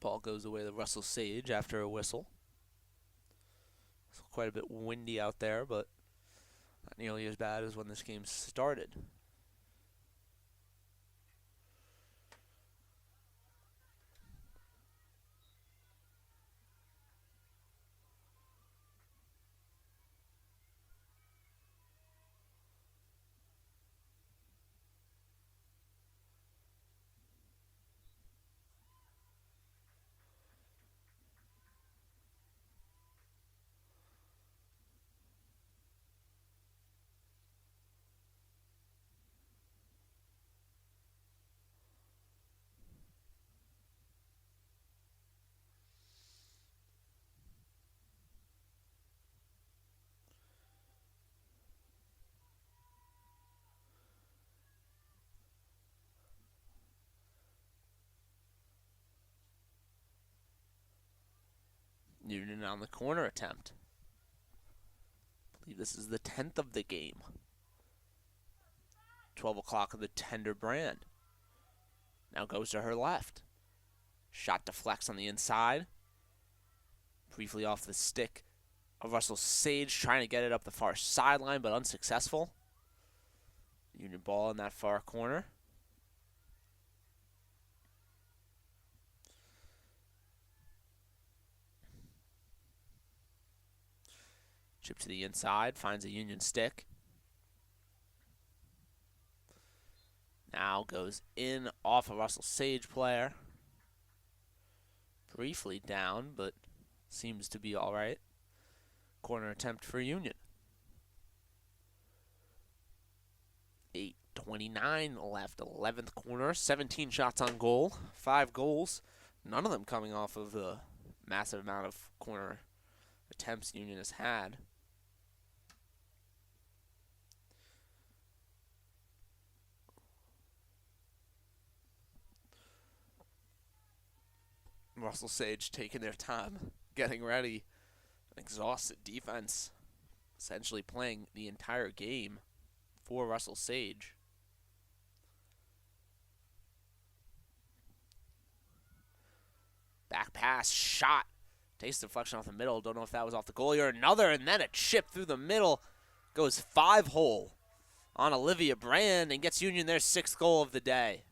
A: Ball goes away to Russell Sage after a whistle. It's quite a bit windy out there, but not nearly as bad as when this game started. Union on the corner attempt. I believe this is the 10th of the game. 12 o'clock of the tender Brand. Now goes to her left. Shot deflects on the inside. Briefly off the stick of Russell Sage, trying to get it up the far sideline, but unsuccessful. Union ball in that far corner. Chip to the inside, finds a Union stick. Now goes in off a Russell Sage player. Briefly down, but seems to be all right. Corner attempt for Union. 8:29 left, 11th corner, 17 shots on goal, 5 goals. None of them coming off of the massive amount of corner attempts Union has had. Russell Sage taking their time, getting ready. An exhausted defense, essentially playing the entire game for Russell Sage. Back pass, shot. Takes deflection off the middle. Don't know if that was off the goalie or another. And then a chip through the middle. Goes 5-hole on Olivia Brand and gets Union their 6th goal of the day.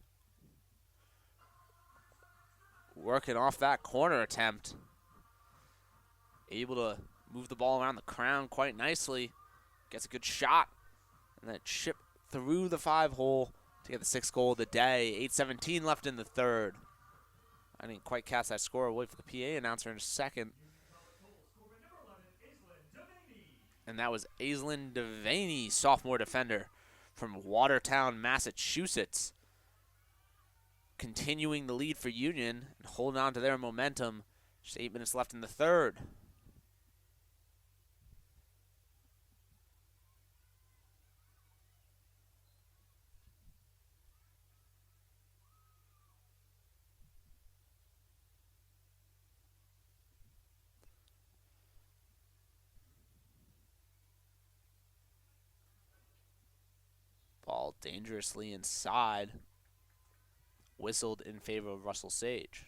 A: Working off that corner attempt. Able to move the ball around the crown quite nicely. Gets a good shot. And then chip through the 5-hole to get the 6th goal of the day. 8:17 left in the third. I didn't quite cast that score. We'll wait for the PA announcer in a second. And that was Aislinn Devaney, sophomore defender from Watertown, Massachusetts. Continuing the lead for Union and holding on to their momentum. Just 8 minutes left in the third. Ball dangerously inside. Whistled in favor of Russell Sage.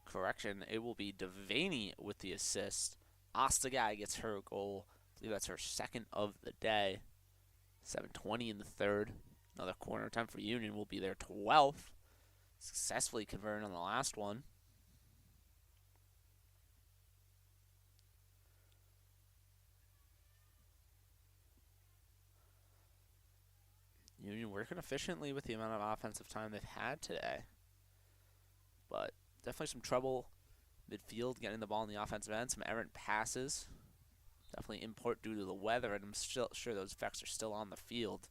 A: Correction, it will be Devaney with the assist. Ostagai gets her goal. I believe that's her 2nd of the day. 7:20 in the third. Another corner attempt for Union will be their 12th. Successfully converting on the last one. Union working efficiently with the amount of offensive time they've had today. But definitely some trouble midfield getting the ball in the offensive end. Some errant passes. Definitely import due to the weather, and I'm still sure those effects are still on the field.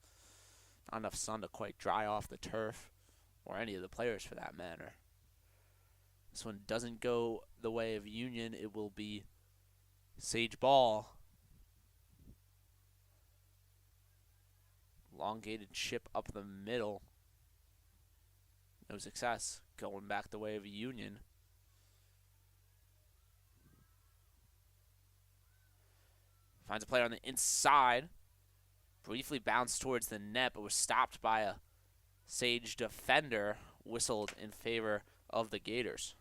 A: Not enough sun to quite dry off the turf, or any of the players for that matter. This one doesn't go the way of Union. It will be Sage ball. Elongated chip up the middle. No success. Going back the way of Union. Finds a player on the inside. Briefly bounced towards the net, but was stopped by a Sage defender. Whistled in favor of the Gators.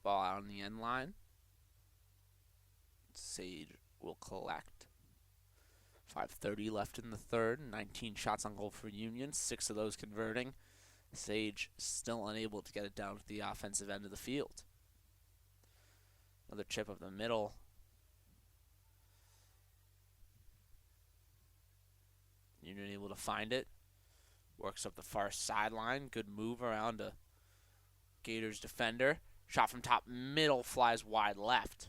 A: Ball out on the end line. Sage will collect. 5:30 left in the third. 19 shots on goal for Union. 6 of those converting. Sage still unable to get it down to the offensive end of the field. Another chip up the middle. Union able to find it. Works up the far sideline. Good move around a Gators defender. Shot from top middle, flies wide left.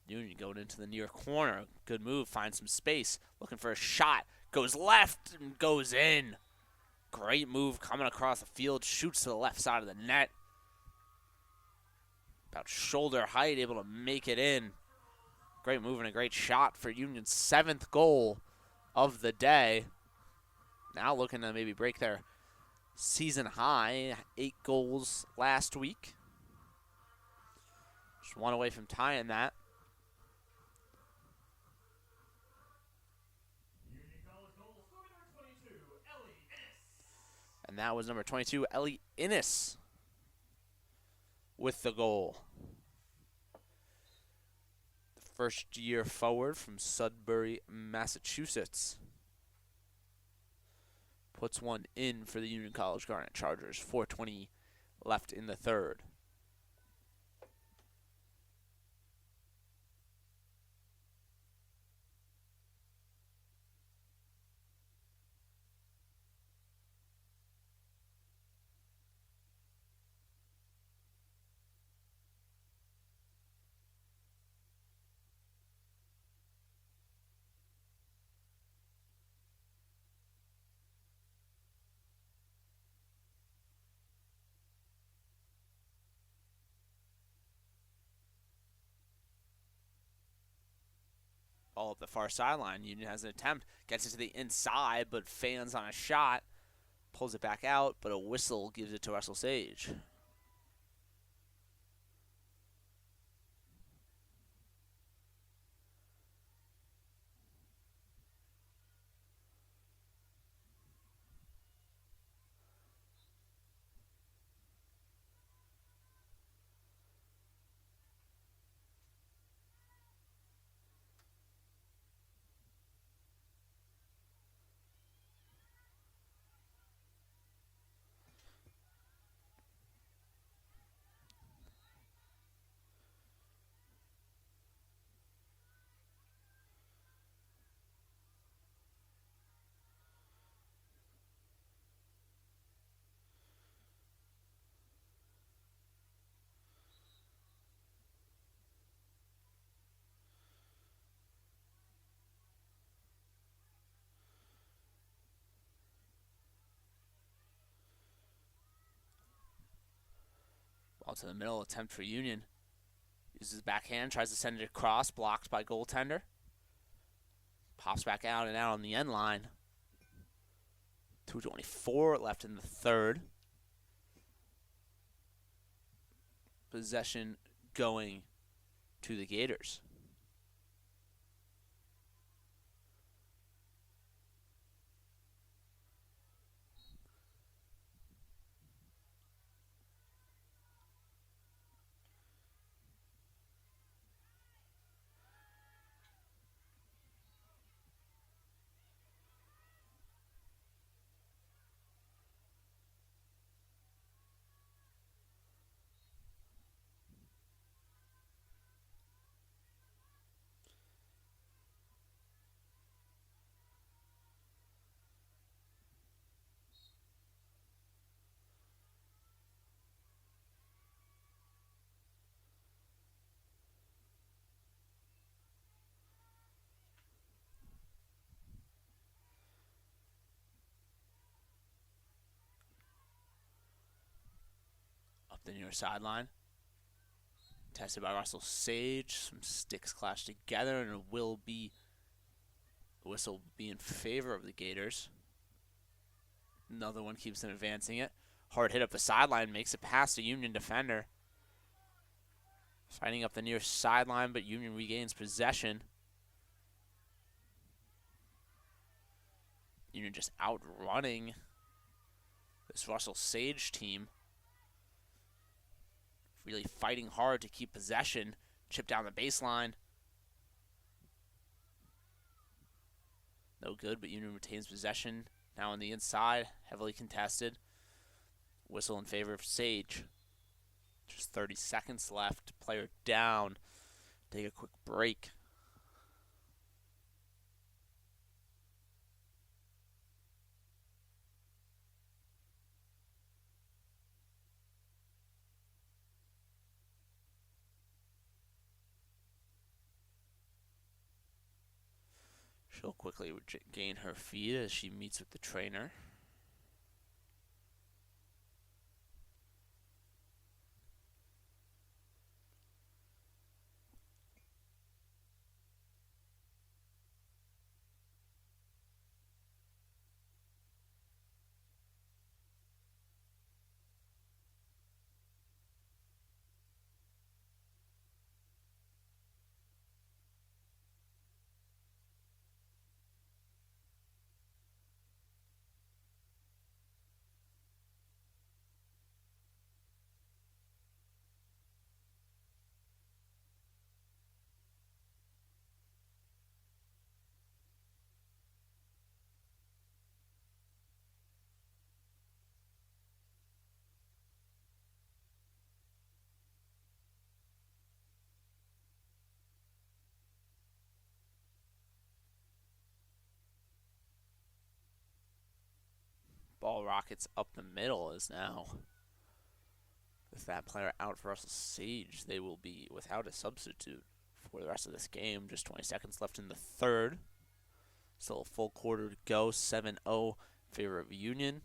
A: Union going into the near corner. Good move, finds some space. Looking for a shot. Goes left and goes in. Great move coming across the field. Shoots to the left side of the net. About shoulder height, able to make it in. Great move and a great shot for Union's 7th goal of the day. Now looking to maybe break their season high. 8 goals last week. Just one away from tying that. And that was number 22, Ellie Innes, with the goal. The first-year forward from Sudbury, Massachusetts, puts one in for the Union College Garnet Chargers. 4:20 left in the third. Ball up the far sideline. Union has an attempt, gets it to the inside, but fans on a shot, pulls it back out, but a whistle gives it to Russell Sage. Ball to the middle, attempt for Union. Uses his backhand, tries to send it across, blocked by goaltender. Pops back out and out on the end line. 2:24 left in the third. Possession going to the Gators. Up the near sideline. Tested by Russell Sage. Some sticks clash together, and the whistle will be in favor of the Gators. Another one keeps them advancing it. Hard hit up the sideline, makes it past a Union defender. Fighting up the near sideline, but Union regains possession. Union just outrunning this Russell Sage team. Really fighting hard to keep possession. Chip down the baseline. No good, but Union retains possession. Now on the inside, heavily contested. Whistle in favor of Sage. Just 30 seconds left. Player down. Take a quick break. She'll quickly regain her feet as she meets with the trainer. Ball rockets up the middle as now, with that player out for Russell Sage, they will be without a substitute for the rest of this game. Just 20 seconds left in the third. Still a full quarter to go. 7-0 in favor of Union.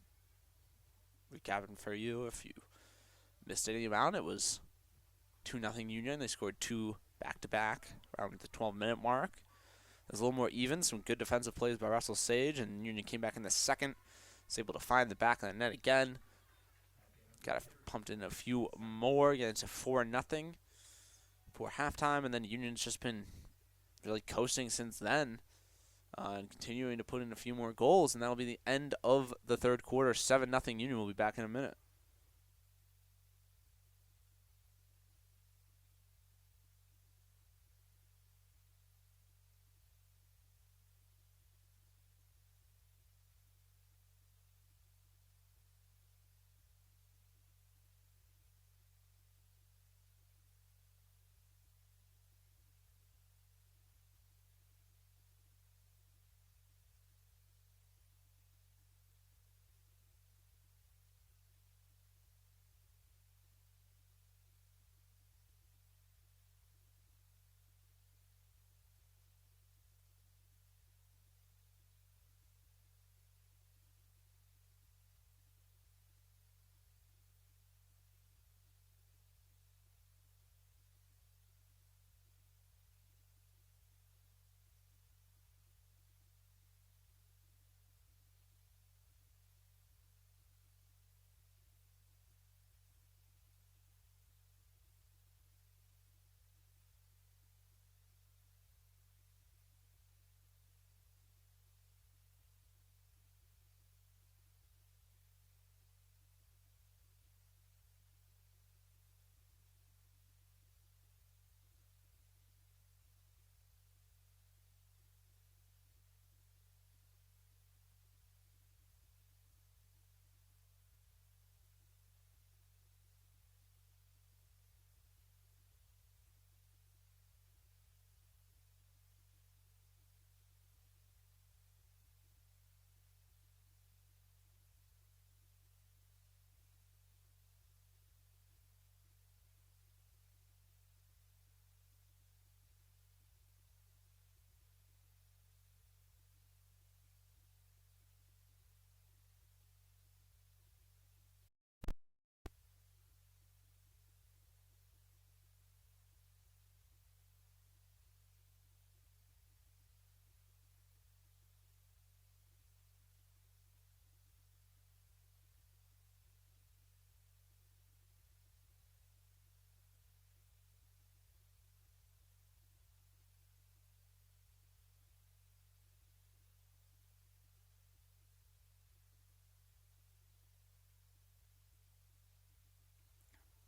A: Recapping for you, if you missed any amount, it was 2-0 Union. They scored 2 back-to-back around the 12-minute mark. It was a little more even. Some good defensive plays by Russell Sage, and Union came back in the second. Was able to find the back of the net again. Got pumped in a few more, get into 4-0 for halftime, and then Union's just been really coasting since then, and continuing to put in a few more goals, and that'll be the end of the third quarter. 7-0 Union. Will be back in a minute.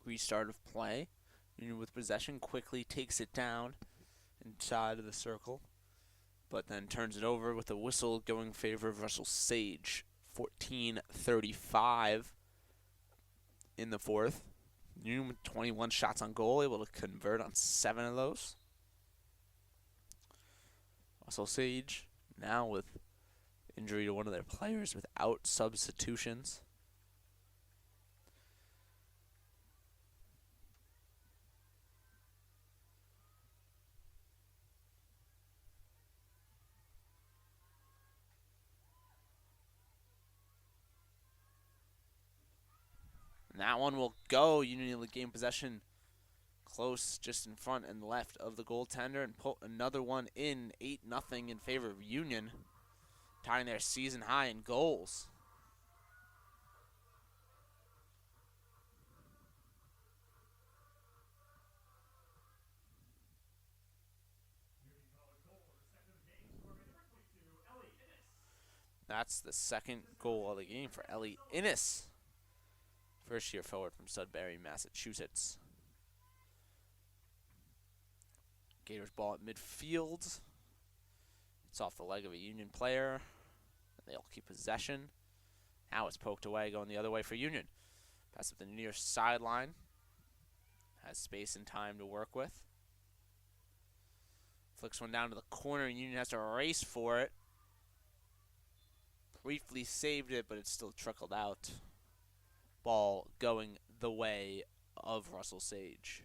A: Restart of play. Union with possession quickly takes it down inside of the circle, but then turns it over with a whistle going in favor of Russell Sage. 14:35 in the fourth. Union with 21 shots on goal, able to convert on 7 of those. Russell Sage now with injury to one of their players without substitutions. And that one will go. Union will gain possession close, just in front and left of the goaltender, and put another one in. 8-0 in favor of Union, tying their season high in goals. That's the second goal of the game for Ellie Innes. First year forward from Sudbury, Massachusetts. Gators ball at midfield. It's off the leg of a Union player. They'll keep possession. Now it's poked away, going the other way for Union. Pass up the near sideline. Has space and time to work with. Flicks one down to the corner, and Union has to race for it. briefly saved it, but it still trickled out. Ball going the way of Russell Sage.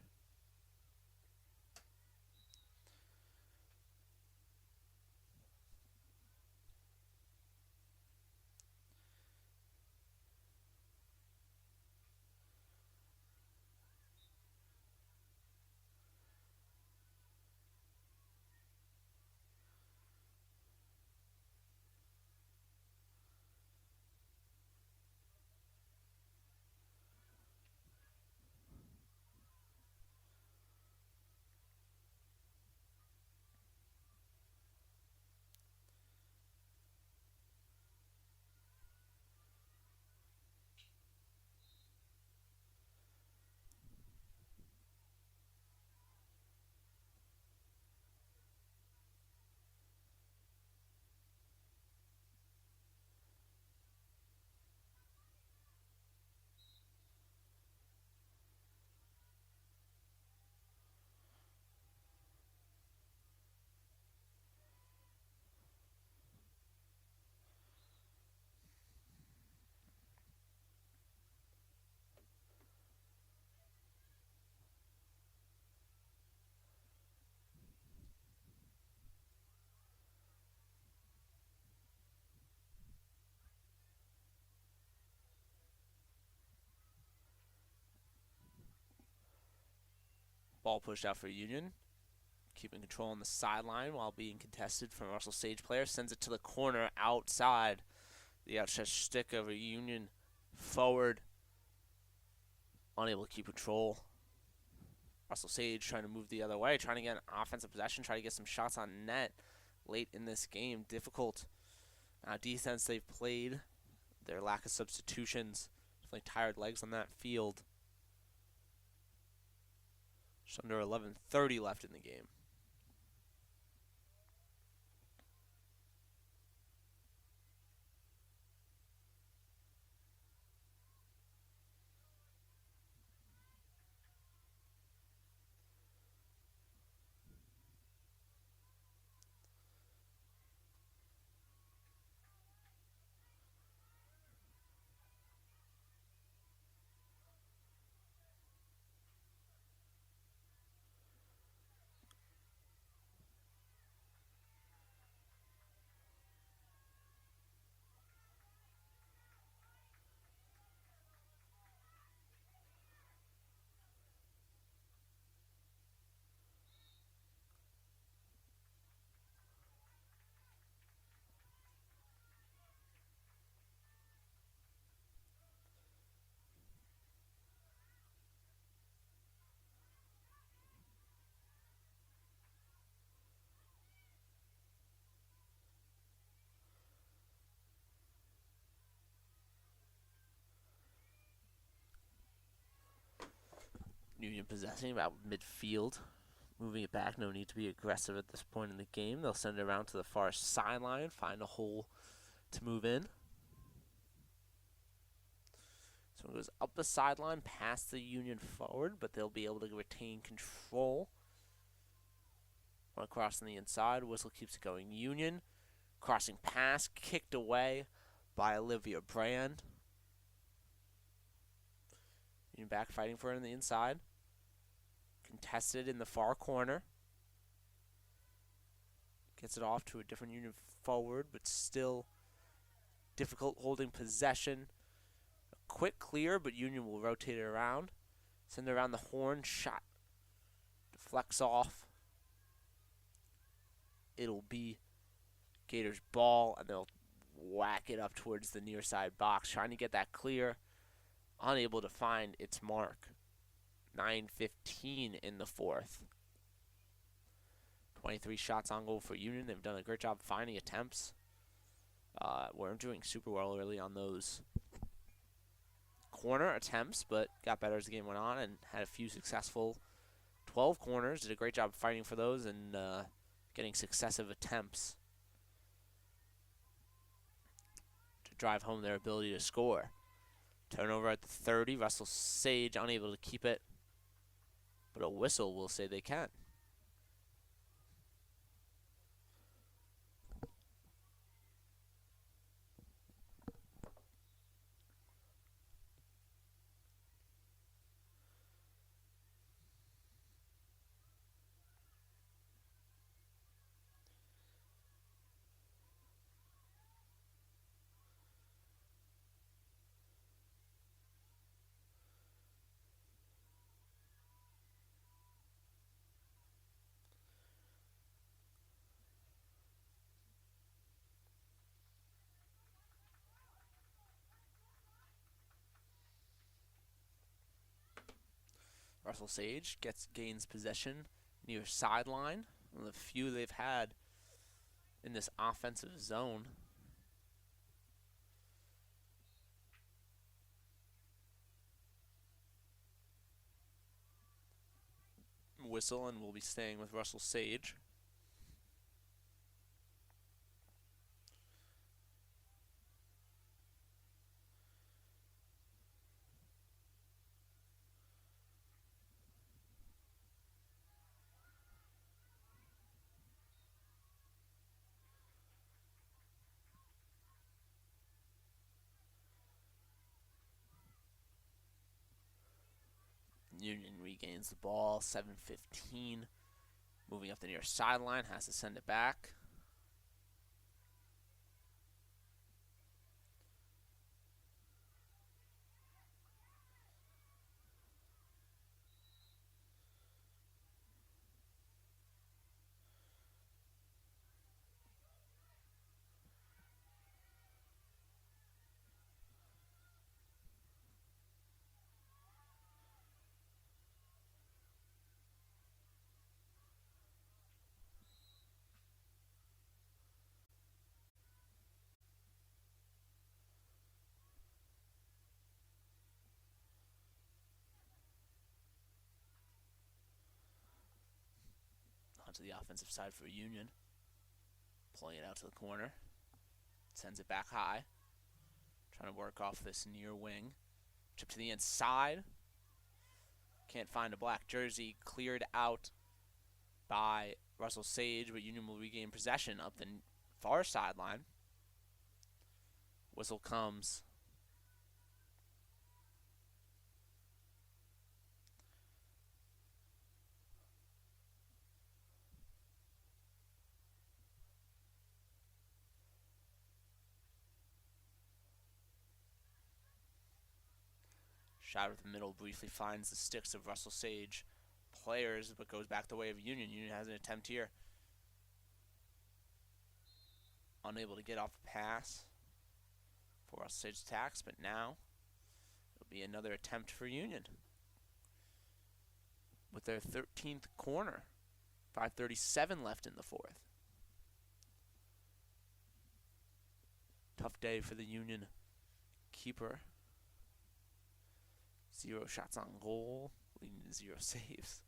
A: Ball pushed out for Union. Keeping control on the sideline while being contested from Russell Sage player. Sends it to the corner outside. The outstretched stick of a Union forward. Unable to keep control. Russell Sage trying to move the other way. Trying to get an offensive possession. Trying to get some shots on net late in this game. Difficult defense they've played. Their lack of substitutions. Definitely tired legs on that field. Just under 11:30 left in the game. Union possessing about midfield. Moving it back, no need to be aggressive at this point in the game. They'll send it around to the far sideline, find a hole to move in. So it goes up the sideline, past the Union forward, but they'll be able to retain control. One cross on the inside, whistle keeps it going. Union, crossing pass, kicked away by Olivia Brand. Union back fighting for it on the inside. Contested in the far corner. Gets it off to a different Union forward, but still difficult holding possession. A quick clear, but Union will rotate it around. Send it around the horn. Shot deflects off. It'll be Gators' ball, and they'll whack it up towards the near side box, trying to get that clear. Unable to find its mark. 9:15 in the fourth. 23 shots on goal for Union. They've done a great job finding attempts. Weren't doing super well early on those corner attempts, but got better as the game went on and had a few successful 12 corners. Did a great job fighting for those and getting successive attempts to drive home their ability to score. Turnover at the 30. Russell Sage unable to keep it, but a whistle will say they can. Russell Sage gains possession near sideline. One of the few they've had in this offensive zone. Whistle, and we'll be staying with Russell Sage. Union regains the ball, 7:15. Moving up the near sideline, has to send it back. Onto the offensive side for Union. Pulling it out to the corner. Sends it back high. Trying to work off this near wing. Chip to the inside. Can't find a black jersey. Cleared out by Russell Sage, but Union will regain possession up the far sideline. Whistle comes. Shot of the middle briefly finds the sticks of Russell Sage players, but goes back the way of Union. Union has an attempt here. Unable to get off the pass for Russell Sage's attacks, but now it'll be another attempt for Union with their 13th corner. 5:37 left in the fourth. Tough day for the Union keeper. 0 shots on goal, leading to 0 saves.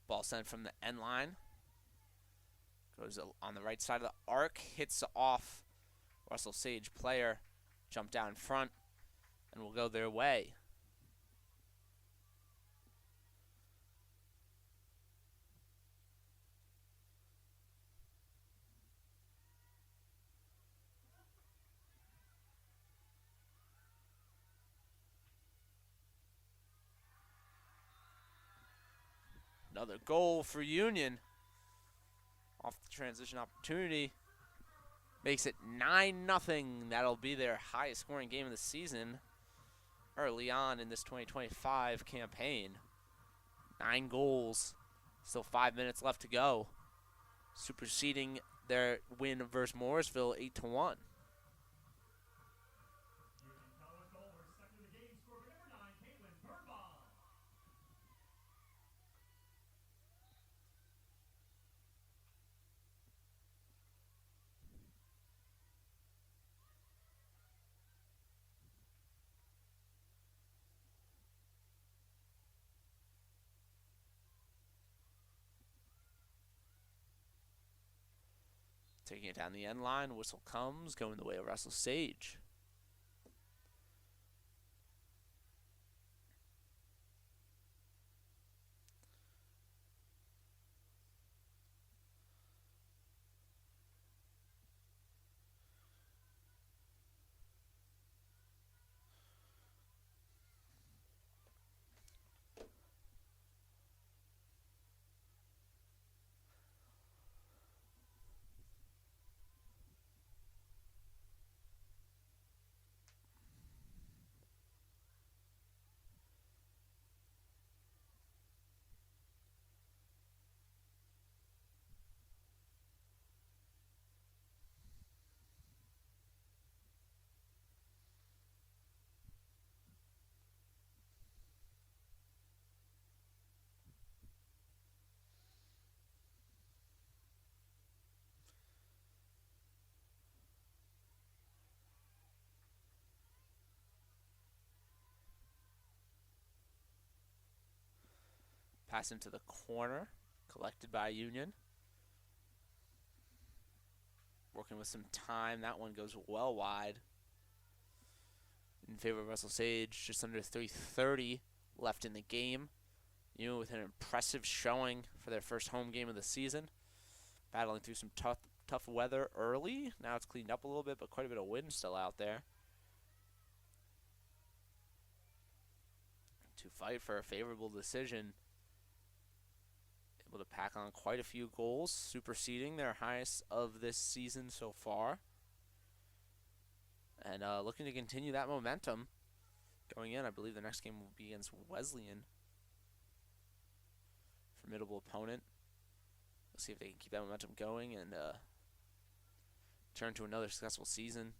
A: Ball sent from the end line. Goes on the right side of the arc, hits off Russell Sage player. Jump down in front, and will go their way. Another goal for Union. Off the transition opportunity. Makes it 9-0. That'll be their highest scoring game of the season early on in this 2025 campaign. 9 goals. Still 5 minutes left to go. Superseding their win versus Morrisville 8-1. Taking it down the end line, whistle comes, going the way of Russell Sage. Pass into the corner, collected by Union. Working with some time. That one goes well wide. In favor of Russell Sage, just under 3:30 left in the game. Union with an impressive showing for their first home game of the season. Battling through some tough weather early. Now it's cleaned up a little bit, but quite a bit of wind still out there. To fight for a favorable decision. Able to pack on quite a few goals, superseding their highest of this season so far. And looking to continue that momentum. Going in, I believe the next game will be against Wesleyan. Formidable opponent. Let's see if they can keep that momentum going and turn to another successful season.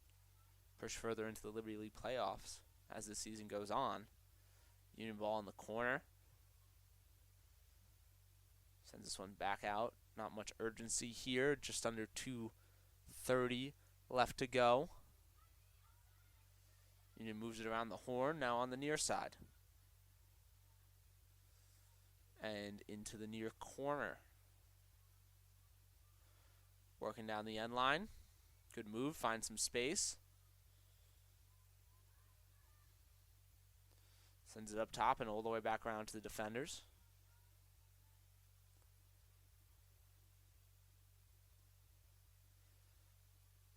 A: Push further into the Liberty League playoffs as this season goes on. Union ball in the corner. Sends this one back out. Not much urgency here. Just under 2:30 left to go. Union moves it around the horn, now on the near side. And into the near corner. Working down the end line. Good move, finds some space. Sends it up top and all the way back around to the defenders.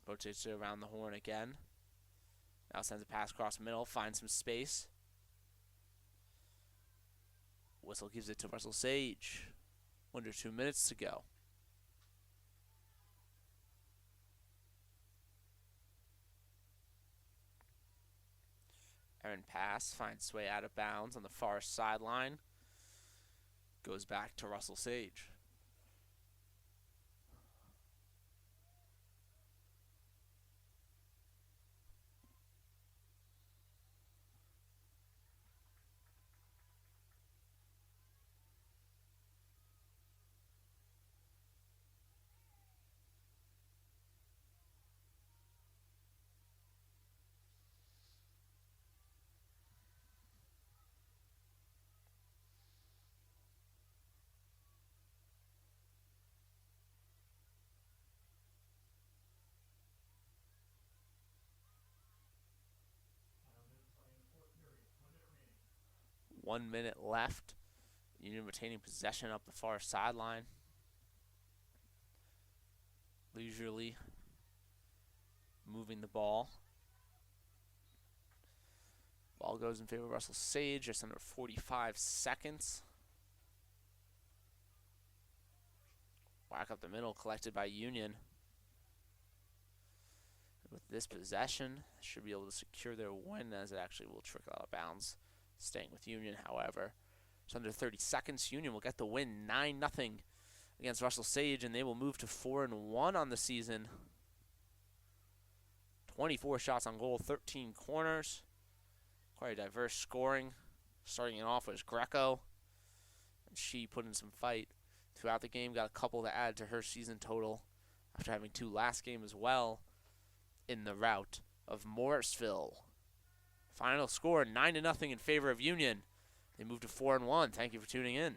A: Rotates it around the horn again. Now sends a pass across middle, finds some space. Whistle gives it to Russell Sage. Under 2 minutes to go. Errant pass finds its way out of bounds on the far sideline. Goes back to Russell Sage. One minute left. Union retaining possession up the far sideline. Leisurely moving the ball. Ball goes in favor of Russell Sage, just under 45 seconds. Whack up the middle, collected by Union. With this possession, should be able to secure their win, as it actually will trickle out of bounds. Staying with Union, however. It's under 30 seconds. Union will get the win 9-0 against Russell Sage, and they will move to 4-1 on the season. 24 shots on goal, 13 corners. Quite a diverse scoring. Starting it off was Greco, and she put in some fight throughout the game. Got a couple to add to her season total after having 2 last game as well in the rout of Morrisville. Final score 9-0 in favor of Union. They move to 4-1. Thank you for tuning in.